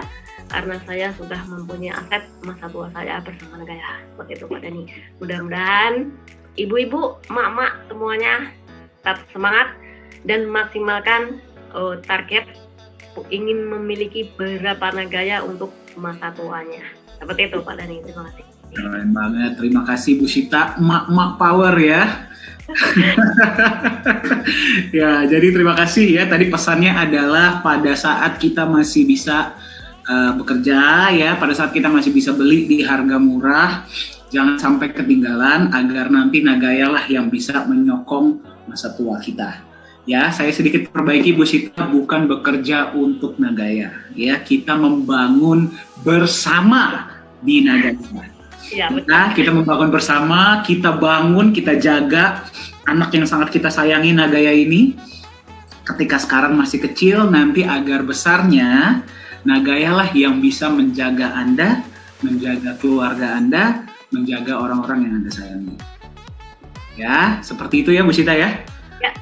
karena saya sudah mempunyai aset masa tua saya bersama Nagaya. Seperti itu Pak Dani. Mudah-mudahan ibu-ibu, emak-emak semuanya tetap semangat dan maksimalkan target ingin memiliki berapa Nagaya untuk masa tuanya. Seperti itu Pak Dani, terima kasih. Keren banget, terima kasih Bu Shita, emak-emak power ya. Ya, jadi terima kasih ya. Tadi pesannya adalah pada saat kita masih bisa bekerja ya, pada saat kita masih bisa beli di harga murah, jangan sampai ketinggalan agar nanti Nagaya lah yang bisa menyokong masa tua kita. Ya, saya sedikit perbaiki Bu Shita, bukan bekerja untuk Nagaya. Ya, kita membangun bersama di Nagaya. Ya, Kita membangun bersama, kita bangun, kita jaga anak yang sangat kita sayangi Nagaya ini. Ketika sekarang masih kecil, nanti agar besarnya Nagaya lah yang bisa menjaga Anda, menjaga keluarga Anda, menjaga orang-orang yang Anda sayangi. Ya, seperti itu ya Bu Shita ya. Ya,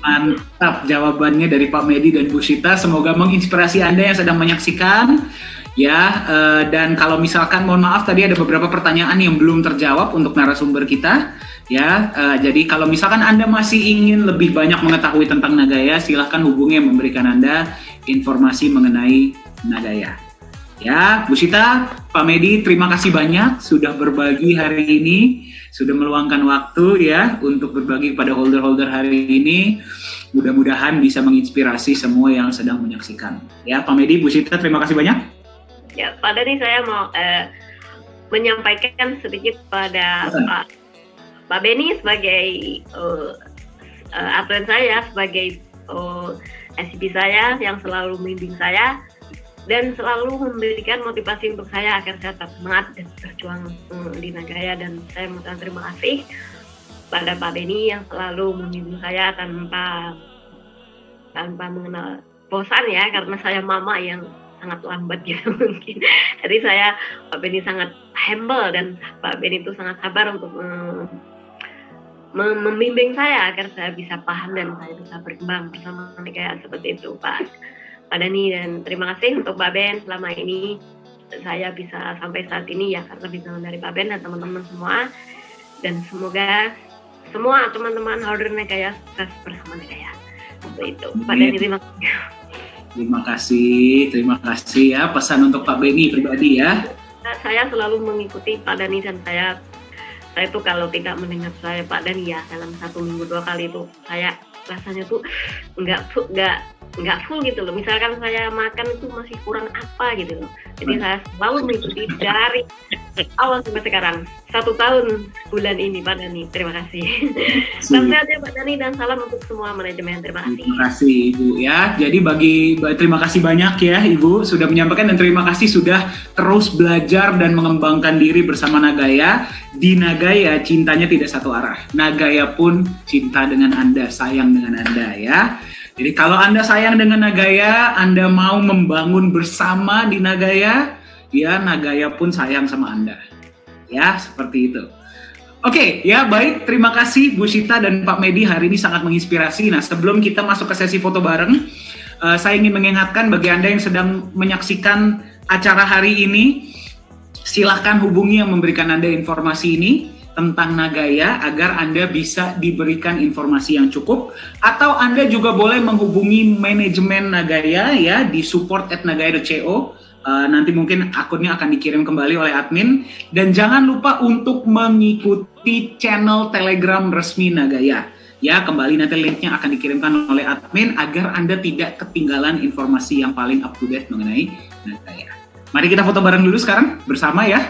Mantap jawabannya dari Pak Medi dan Bu Shita. Semoga menginspirasi Anda yang sedang menyaksikan. Ya, dan kalau misalkan, mohon maaf tadi ada beberapa pertanyaan yang belum terjawab untuk narasumber kita. Ya, jadi kalau misalkan Anda masih ingin lebih banyak mengetahui tentang Nagaya, silahkan hubungi yang memberikan Anda informasi mengenai Nagaya. Ya, Bu Shita, Pak Medi, terima kasih banyak sudah berbagi hari ini, sudah meluangkan waktu ya untuk berbagi pada holder-holder hari ini. Mudah-mudahan bisa menginspirasi semua yang sedang menyaksikan. Ya, Pak Medi, Bu Shita, terima kasih banyak. Ya, Pak Dani, saya mau menyampaikan sedikit pada Pak Beni sebagai atlet saya, sebagai SCP saya yang selalu membimbing saya dan selalu memberikan motivasi untuk saya agar saya tetap semangat dan berjuang di Nagaya. Dan saya mengucapkan terima kasih pada Pak Beni yang selalu membimbing saya tanpa mengenal bosan ya, karena saya mama yang sangat lambat gitu mungkin. Jadi Pak Beni sangat humble dan Pak Beni itu sangat sabar untuk membimbing saya agar saya bisa paham dan saya bisa berkembang bersama Nagaya. Seperti itu Pak Dani, dan terima kasih untuk Pak Ben selama ini saya bisa sampai saat ini ya karena bintangan dari Pak Ben dan teman-teman semua. Dan semoga semua teman-teman holder Nagaya sukses bersama Nagaya. Itu Pak Denny, terima kasih ya, pesan untuk Pak Benny pribadi ya. Saya selalu mengikuti Pak Denny dan saya itu kalau tidak mendengar saya Pak Denny ya dalam 1 minggu 2 kali itu saya rasanya tuh nggak full gitu loh. Misalkan saya makan itu masih kurang apa gitu loh. Jadi saya selalu mengikuti dari awal sampai sekarang 1 tahun bulan ini Pak Denny. Terima kasih. Salam sehat ya Pak Denny dan salam untuk semua manajemen. Terima kasih. Terima kasih Ibu ya. Jadi terima kasih banyak ya Ibu sudah menyampaikan dan terima kasih sudah terus belajar dan mengembangkan diri bersama Nagaya. Di Nagaya cintanya tidak satu arah. Nagaya pun cinta dengan Anda, sayang dengan Anda ya. Jadi kalau Anda sayang dengan Nagaya, Anda mau membangun bersama di Nagaya, ya Nagaya pun sayang sama Anda. Ya, seperti itu. Oke, ya baik. Terima kasih Bu Sita dan Pak Medi hari ini sangat menginspirasi. Nah, sebelum kita masuk ke sesi foto bareng, saya ingin mengingatkan bagi Anda yang sedang menyaksikan acara hari ini, silahkan hubungi yang memberikan Anda informasi ini tentang Nagaya agar Anda bisa diberikan informasi yang cukup, atau Anda juga boleh menghubungi manajemen Nagaya ya di support@nagaya.co. Nanti mungkin akunnya akan dikirim kembali oleh admin, dan jangan lupa untuk mengikuti channel Telegram resmi Nagaya. Ya, kembali nanti linknya akan dikirimkan oleh admin agar Anda tidak ketinggalan informasi yang paling up to date mengenai Nagaya. Mari kita foto bareng dulu sekarang bersama ya.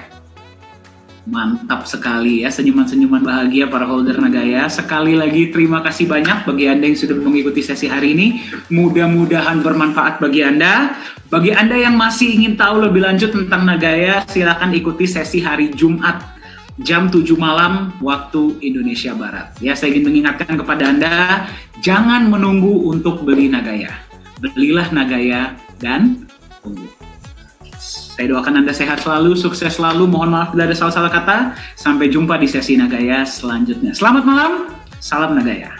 Mantap sekali ya, senyuman-senyuman bahagia para holder Nagaya. Sekali lagi terima kasih banyak bagi Anda yang sudah mengikuti sesi hari ini. Mudah-mudahan bermanfaat bagi Anda. Bagi Anda yang masih ingin tahu lebih lanjut tentang Nagaya, silakan ikuti sesi hari Jumat jam 7 malam waktu Indonesia Barat. Ya, saya ingin mengingatkan kepada Anda, jangan menunggu untuk beli Nagaya. Belilah Nagaya dan tunggu. Saya doakan Anda sehat selalu, sukses selalu. Mohon maaf bila ada salah-salah kata. Sampai jumpa di sesi Nagaya selanjutnya. Selamat malam, salam Nagaya.